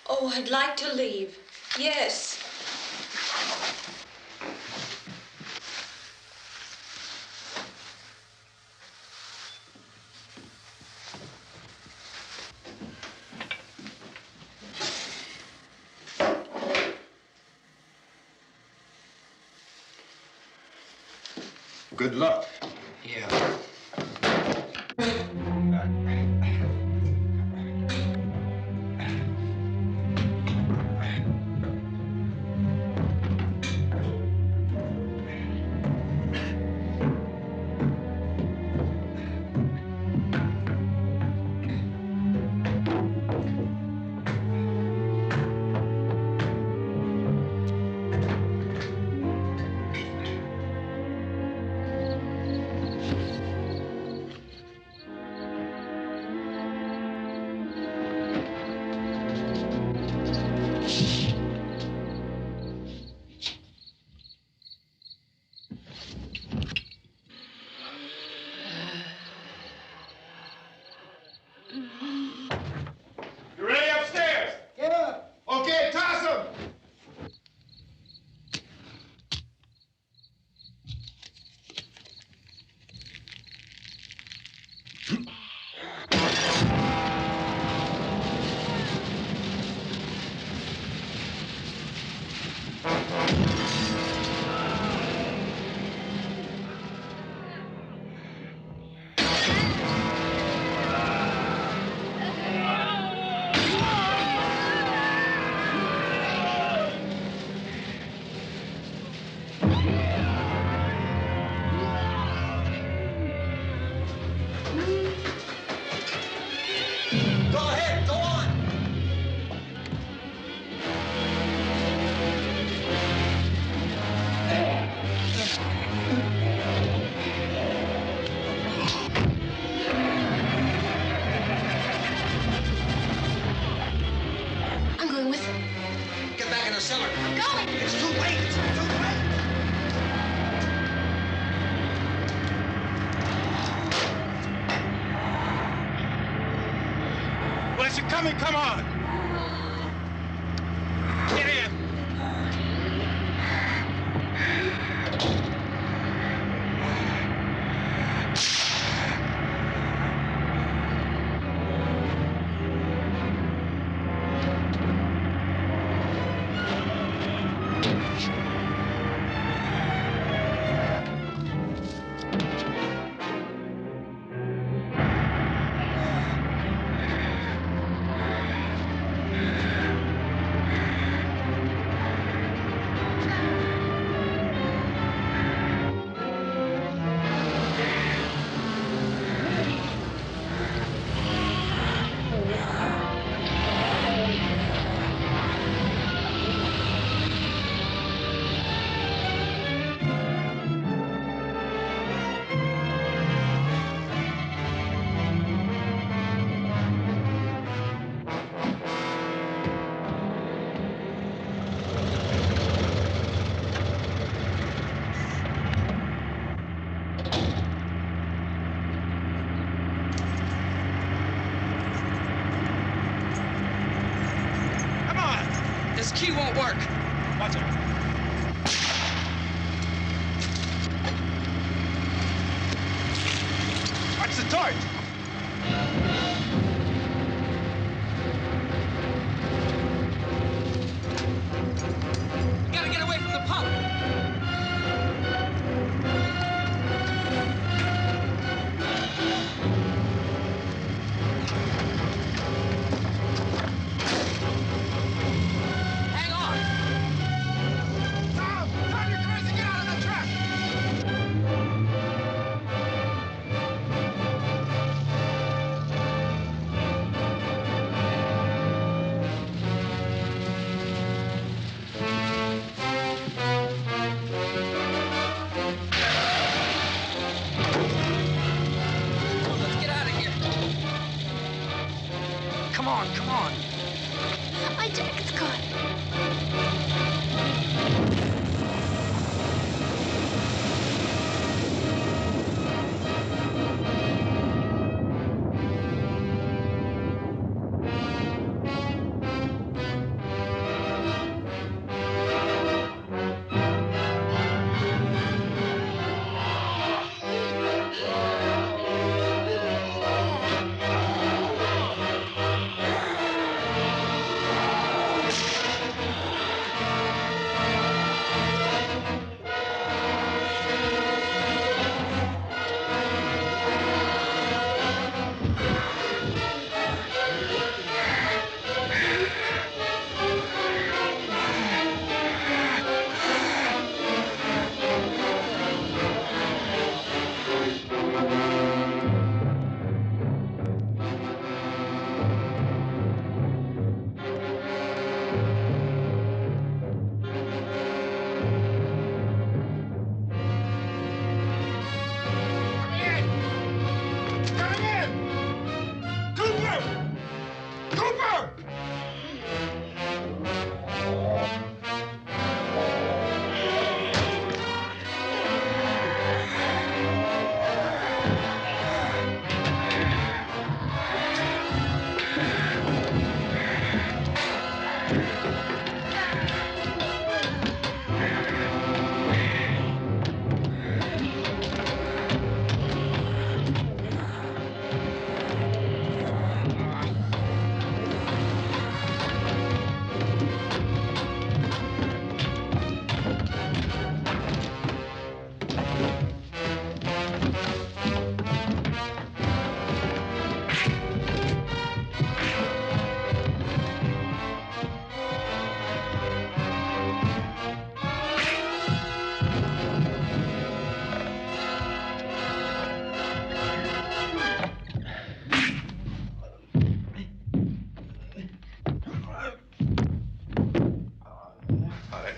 Oh, I'd like to leave. Yes. Good luck. Yeah. You ready upstairs? Yeah. Okay, toss them. Coming, come on! Get in! key won't work. Watch it. Watch the torch. You gotta get away from the pump. Hang on. Tom, you're crazy. Get out of the truck. Let's get out of here. Come on, come on. My jacket's caught.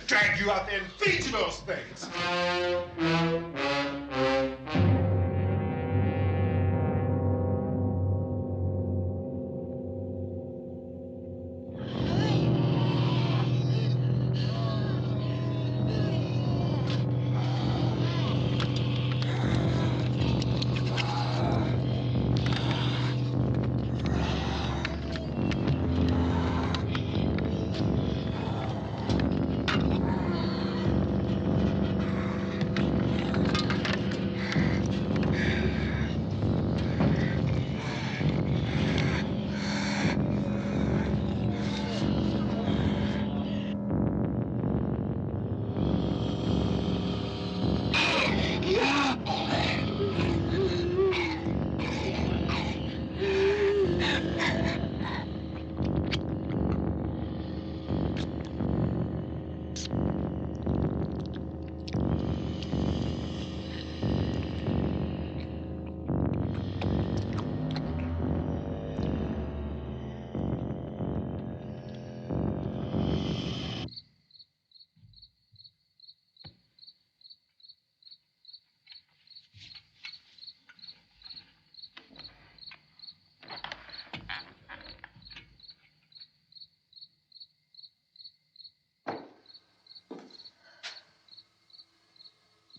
Drag you out there and feed you those things.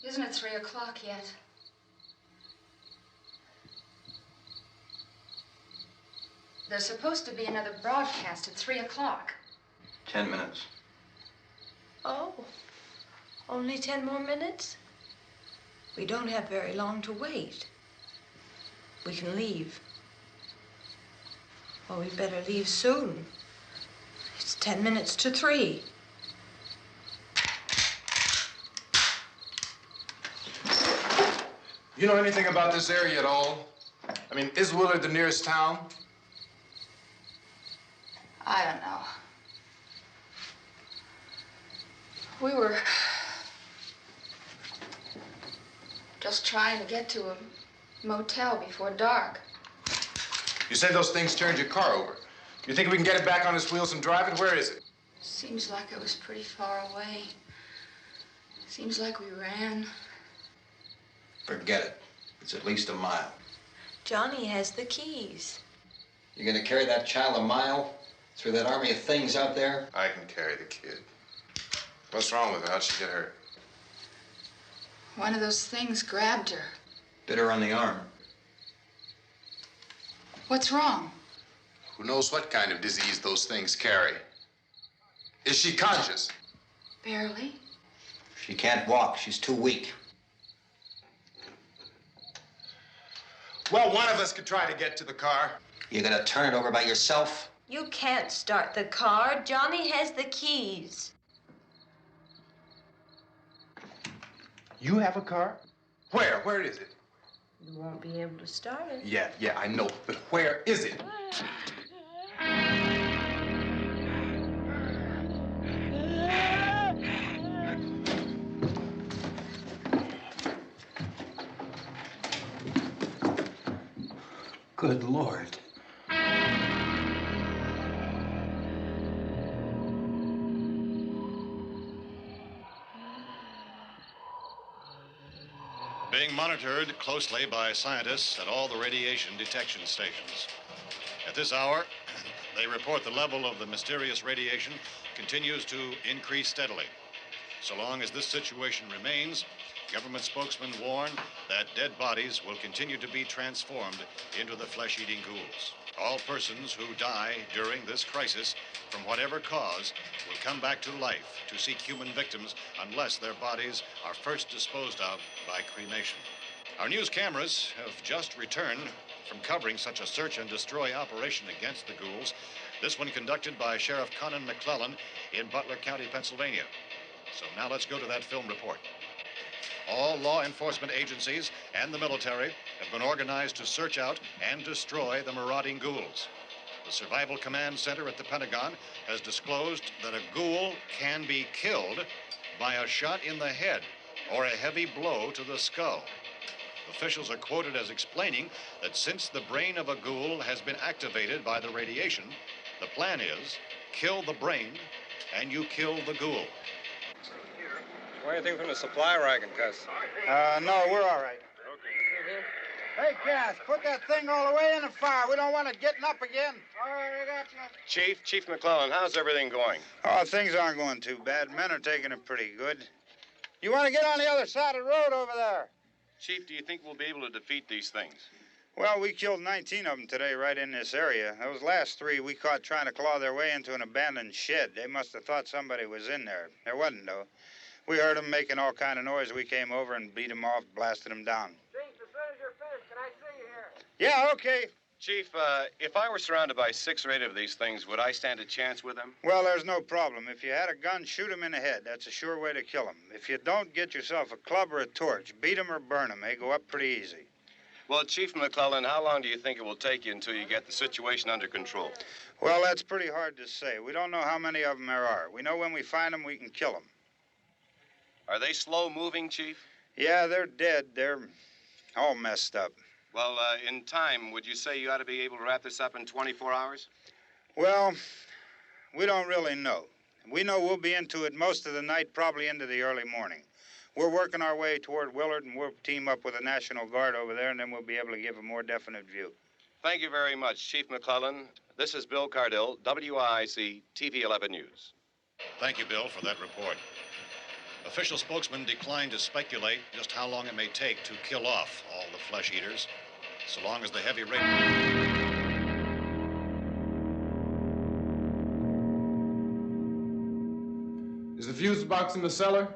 Isn't it 3 o'clock yet? There's supposed to be another broadcast at 3 o'clock. 10 minutes. Oh, only 10 more minutes? We don't have very long to wait. We can leave. Well, we'd better leave soon. It's 10 minutes to 3. You know anything about this area at all? I mean, is Willard the nearest town? I don't know. We were just trying to get to a motel before dark. You say those things turned your car over. You think we can get it back on its wheels and drive it? Where is it? Seems like it was pretty far away. Seems like we ran. Forget it. It's at least a mile. Johnny has the keys. You're gonna carry that child a mile through that army of things out there? I can carry the kid. What's wrong with her? How'd she get hurt? One of those things grabbed her. Bit her on the arm. What's wrong? Who knows what kind of disease those things carry? Is she conscious? Barely. She can't walk. She's too weak. Well, one of us could try to get to the car. You gonna turn it over by yourself? You can't start the car. Johnny has the keys. You have a car? Where? Where is it? You won't be able to start it. Yeah, I know. But where is it? Good Lord. Being monitored closely by scientists at all the radiation detection stations. At this hour, they report the level of the mysterious radiation continues to increase steadily. So long as this situation remains, government spokesmen warn that dead bodies will continue to be transformed into the flesh-eating ghouls. All persons who die during this crisis, from whatever cause, will come back to life to seek human victims unless their bodies are first disposed of by cremation. Our news cameras have just returned from covering such a search and destroy operation against the ghouls, this one conducted by Sheriff Conan McClellan in Butler County, Pennsylvania. So now let's go to that film report. All law enforcement agencies and the military have been organized to search out and destroy the marauding ghouls. The Survival Command Center at the Pentagon has disclosed that a ghoul can be killed by a shot in the head or a heavy blow to the skull. Officials are quoted as explaining that since the brain of a ghoul has been activated by the radiation, the plan is kill the brain and you kill the ghoul. Anything from the supply wagon, Cuz? No, we're all right. Hey, Cass, put that thing all the way in the fire. We don't want it getting up again. All right, I got you. Chief McClellan, how's everything going? Oh, things aren't going too bad. Men are taking it pretty good. You want to get on the other side of the road over there? Chief, do you think we'll be able to defeat these things? Well, we killed 19 of them today right in this area. Those last 3 we caught trying to claw their way into an abandoned shed. They must have thought somebody was in there. There wasn't, though. We heard them making all kind of noise. We came over and beat them off, blasted them down. Chief, as soon as you're finished, can I see you here? Yeah, okay. Chief, if I were surrounded by 6 or 8 of these things, would I stand a chance with them? Well, there's no problem. If you had a gun, shoot them in the head. That's a sure way to kill them. If you don't, get yourself a club or a torch. Beat them or burn them. They go up pretty easy. Well, Chief McClellan, how long do you think it will take you until you get the situation under control? Well, that's pretty hard to say. We don't know how many of them there are. We know when we find them, we can kill them. Are they slow-moving, Chief? Yeah, they're dead. They're all messed up. Well, in time, would you say you ought to be able to wrap this up in 24 hours? Well, we don't really know. We know we'll be into it most of the night, probably into the early morning. We're working our way toward Willard, and we'll team up with the National Guard over there, and then we'll be able to give a more definite view. Thank you very much, Chief McClellan. This is Bill Cardill, WIC TV 11 News. Thank you, Bill, for that report. Official spokesmen declined to speculate just how long it may take to kill off all the flesh eaters, so long as the heavy rain... Is the fuse fuse box in the cellar?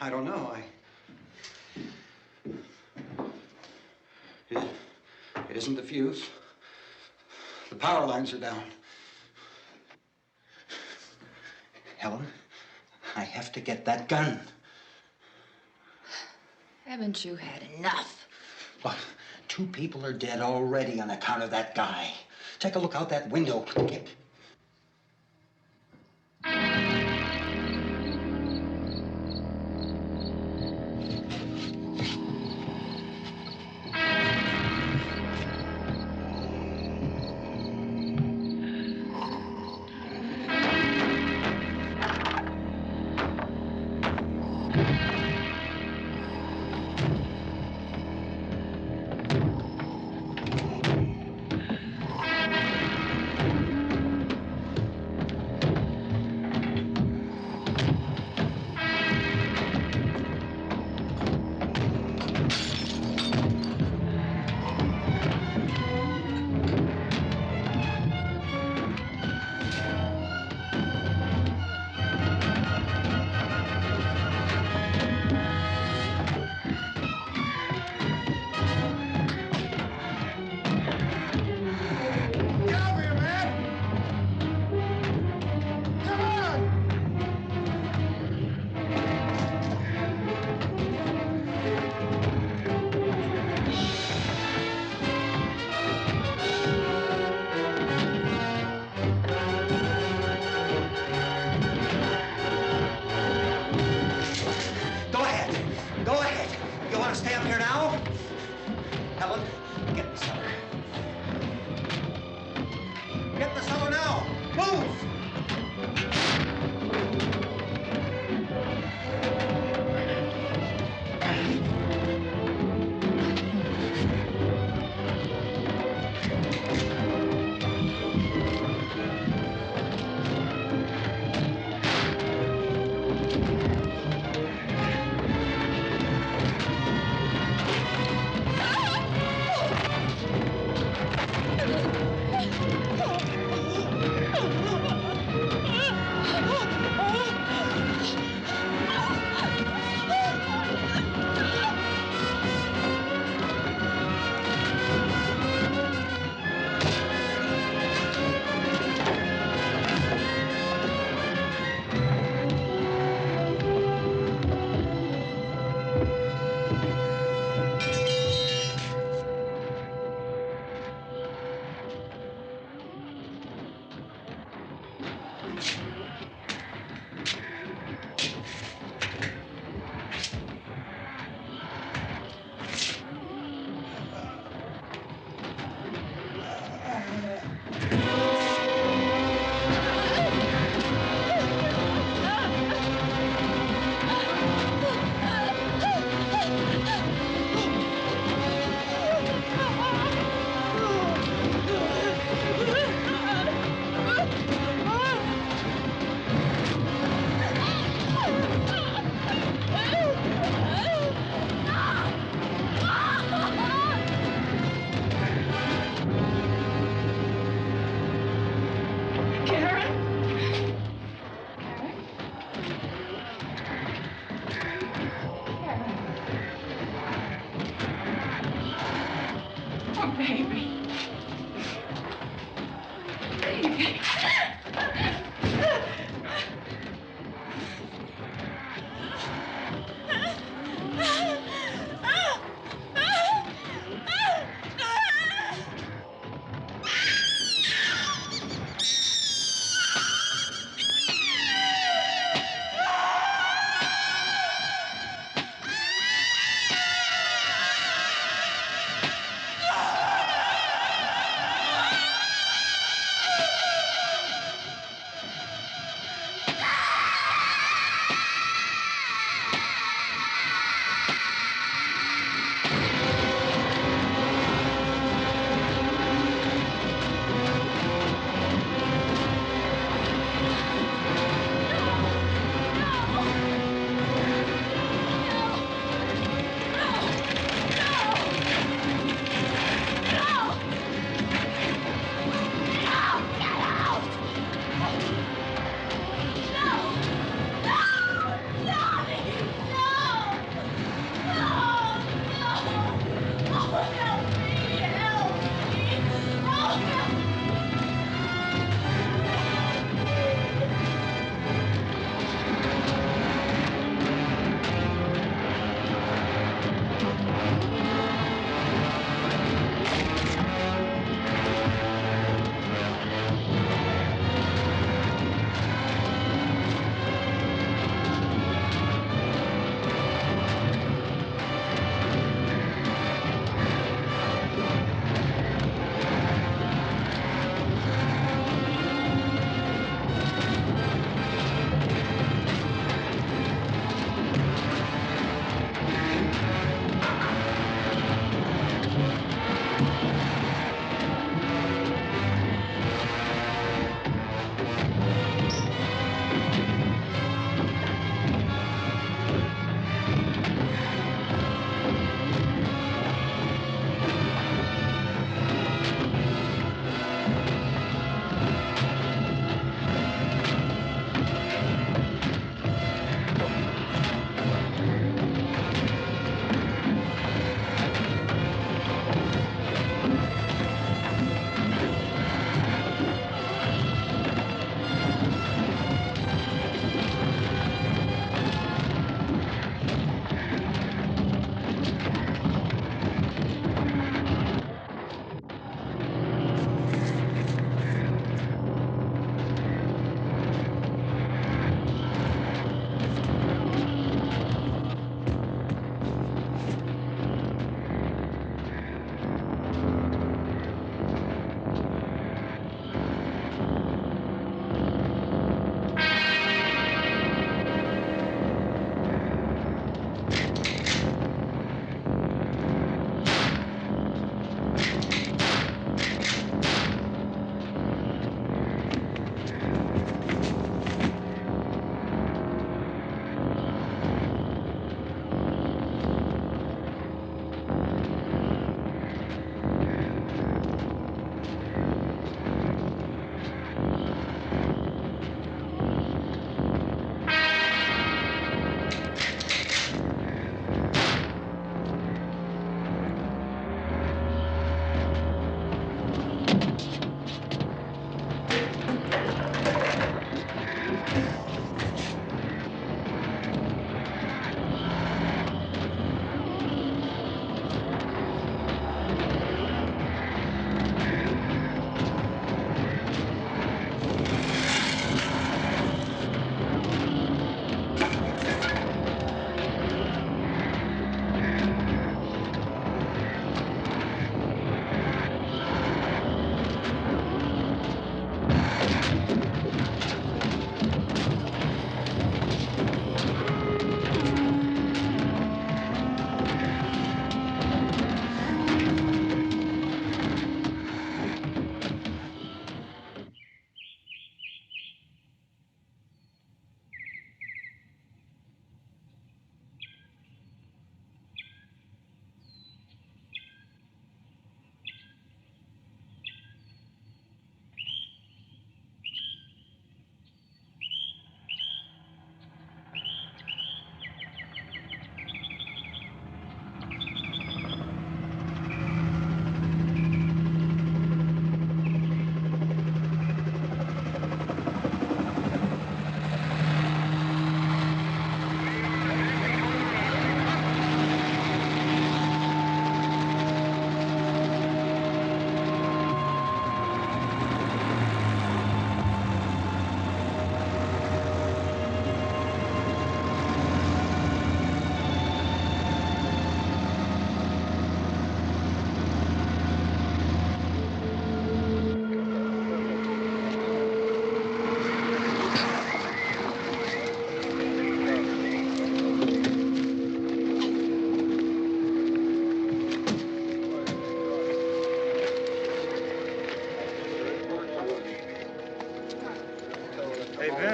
I don't know. It isn't the fuse. The power lines are down. Helen, I have to get that gun. Haven't you had enough? Look, 2 people are dead already on account of that guy. Take a look out that window.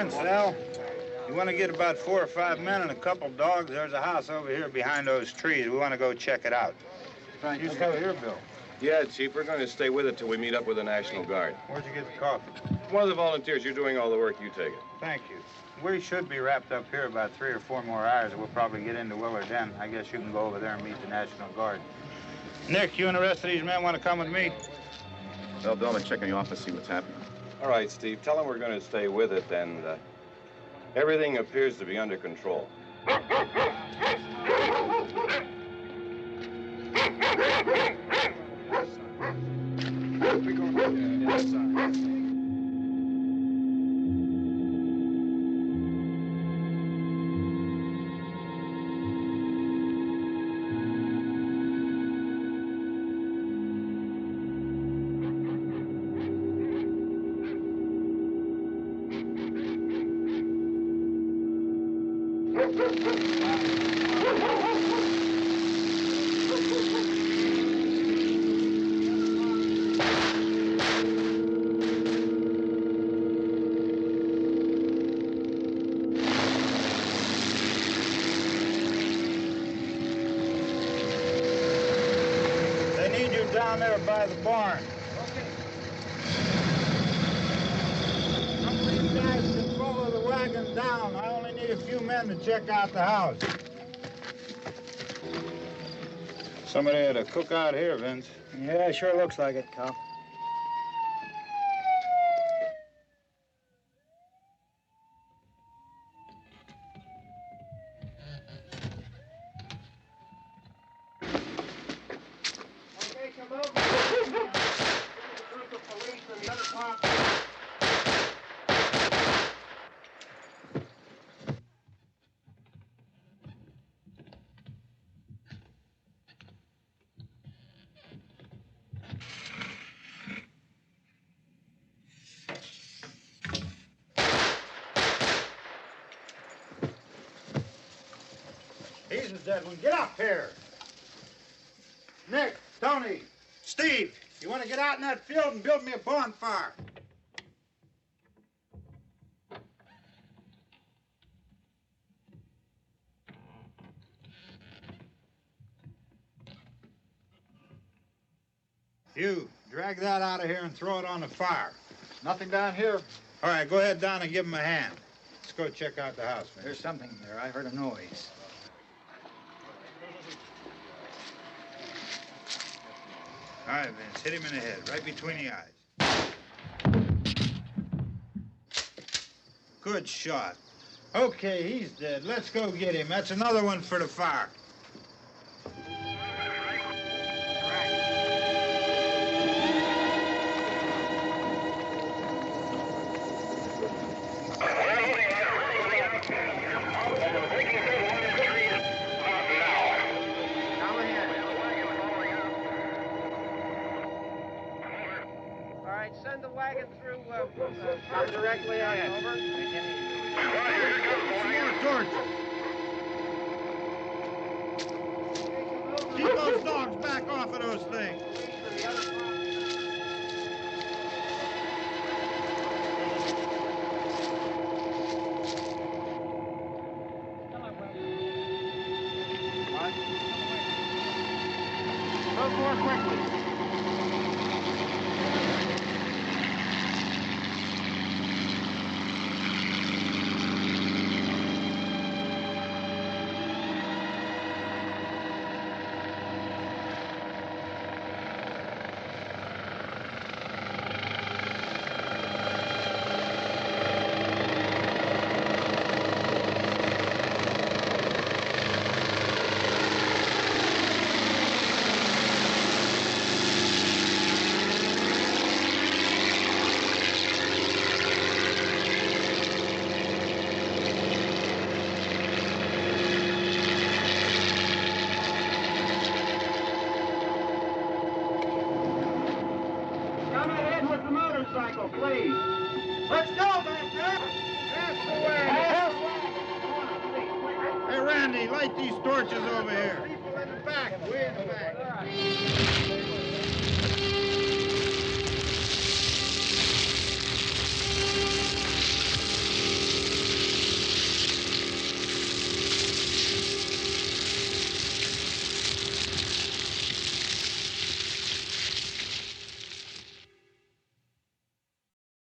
Vince, Al. You want to get about 4 or 5 men and a couple dogs? There's a house over here behind those trees. We want to go check it out. Right. You stay here, Bill. Yeah, Chief, we're going to stay with it till we meet up with the National Guard. Where'd you get the coffee? One of the volunteers. You're doing all the work. You take it. Thank you. We should be wrapped up here about 3 or 4 more hours. We'll probably get into Willard then. I guess you can go over there and meet the National Guard. Nick, you and the rest of these men want to come with me? Well, Bill, I'm going to check in the office, see what's happening. All right, Steve. Tell them we're going to stay with it, and everything appears to be under control. They need you down there by the barn. Some of these guys can follow the wagon down. I only need a few men to check out the house. Somebody had a cookout here, Vince. Yeah, sure looks like it, Karl. He's the dead one. Get up here. Nick, Tony, Steve, you want to get out in that field and build me a bonfire? You, drag that out of here and throw it on the fire. Nothing down here. All right, go ahead down and give him a hand. Let's go check out the house, man. There's something there. I heard a noise. All right, Vince, hit him in the head, right between the eyes. Good shot. Okay, he's dead. Let's go get him. That's another one for the fire. Send the wagon through directly ahead. Over. More torches. Keep those dogs back off of those things. Move more quickly. Please. Let's go back there. Pass the way. Hey, Randy, light these torches over here. People in the back. Way in the back.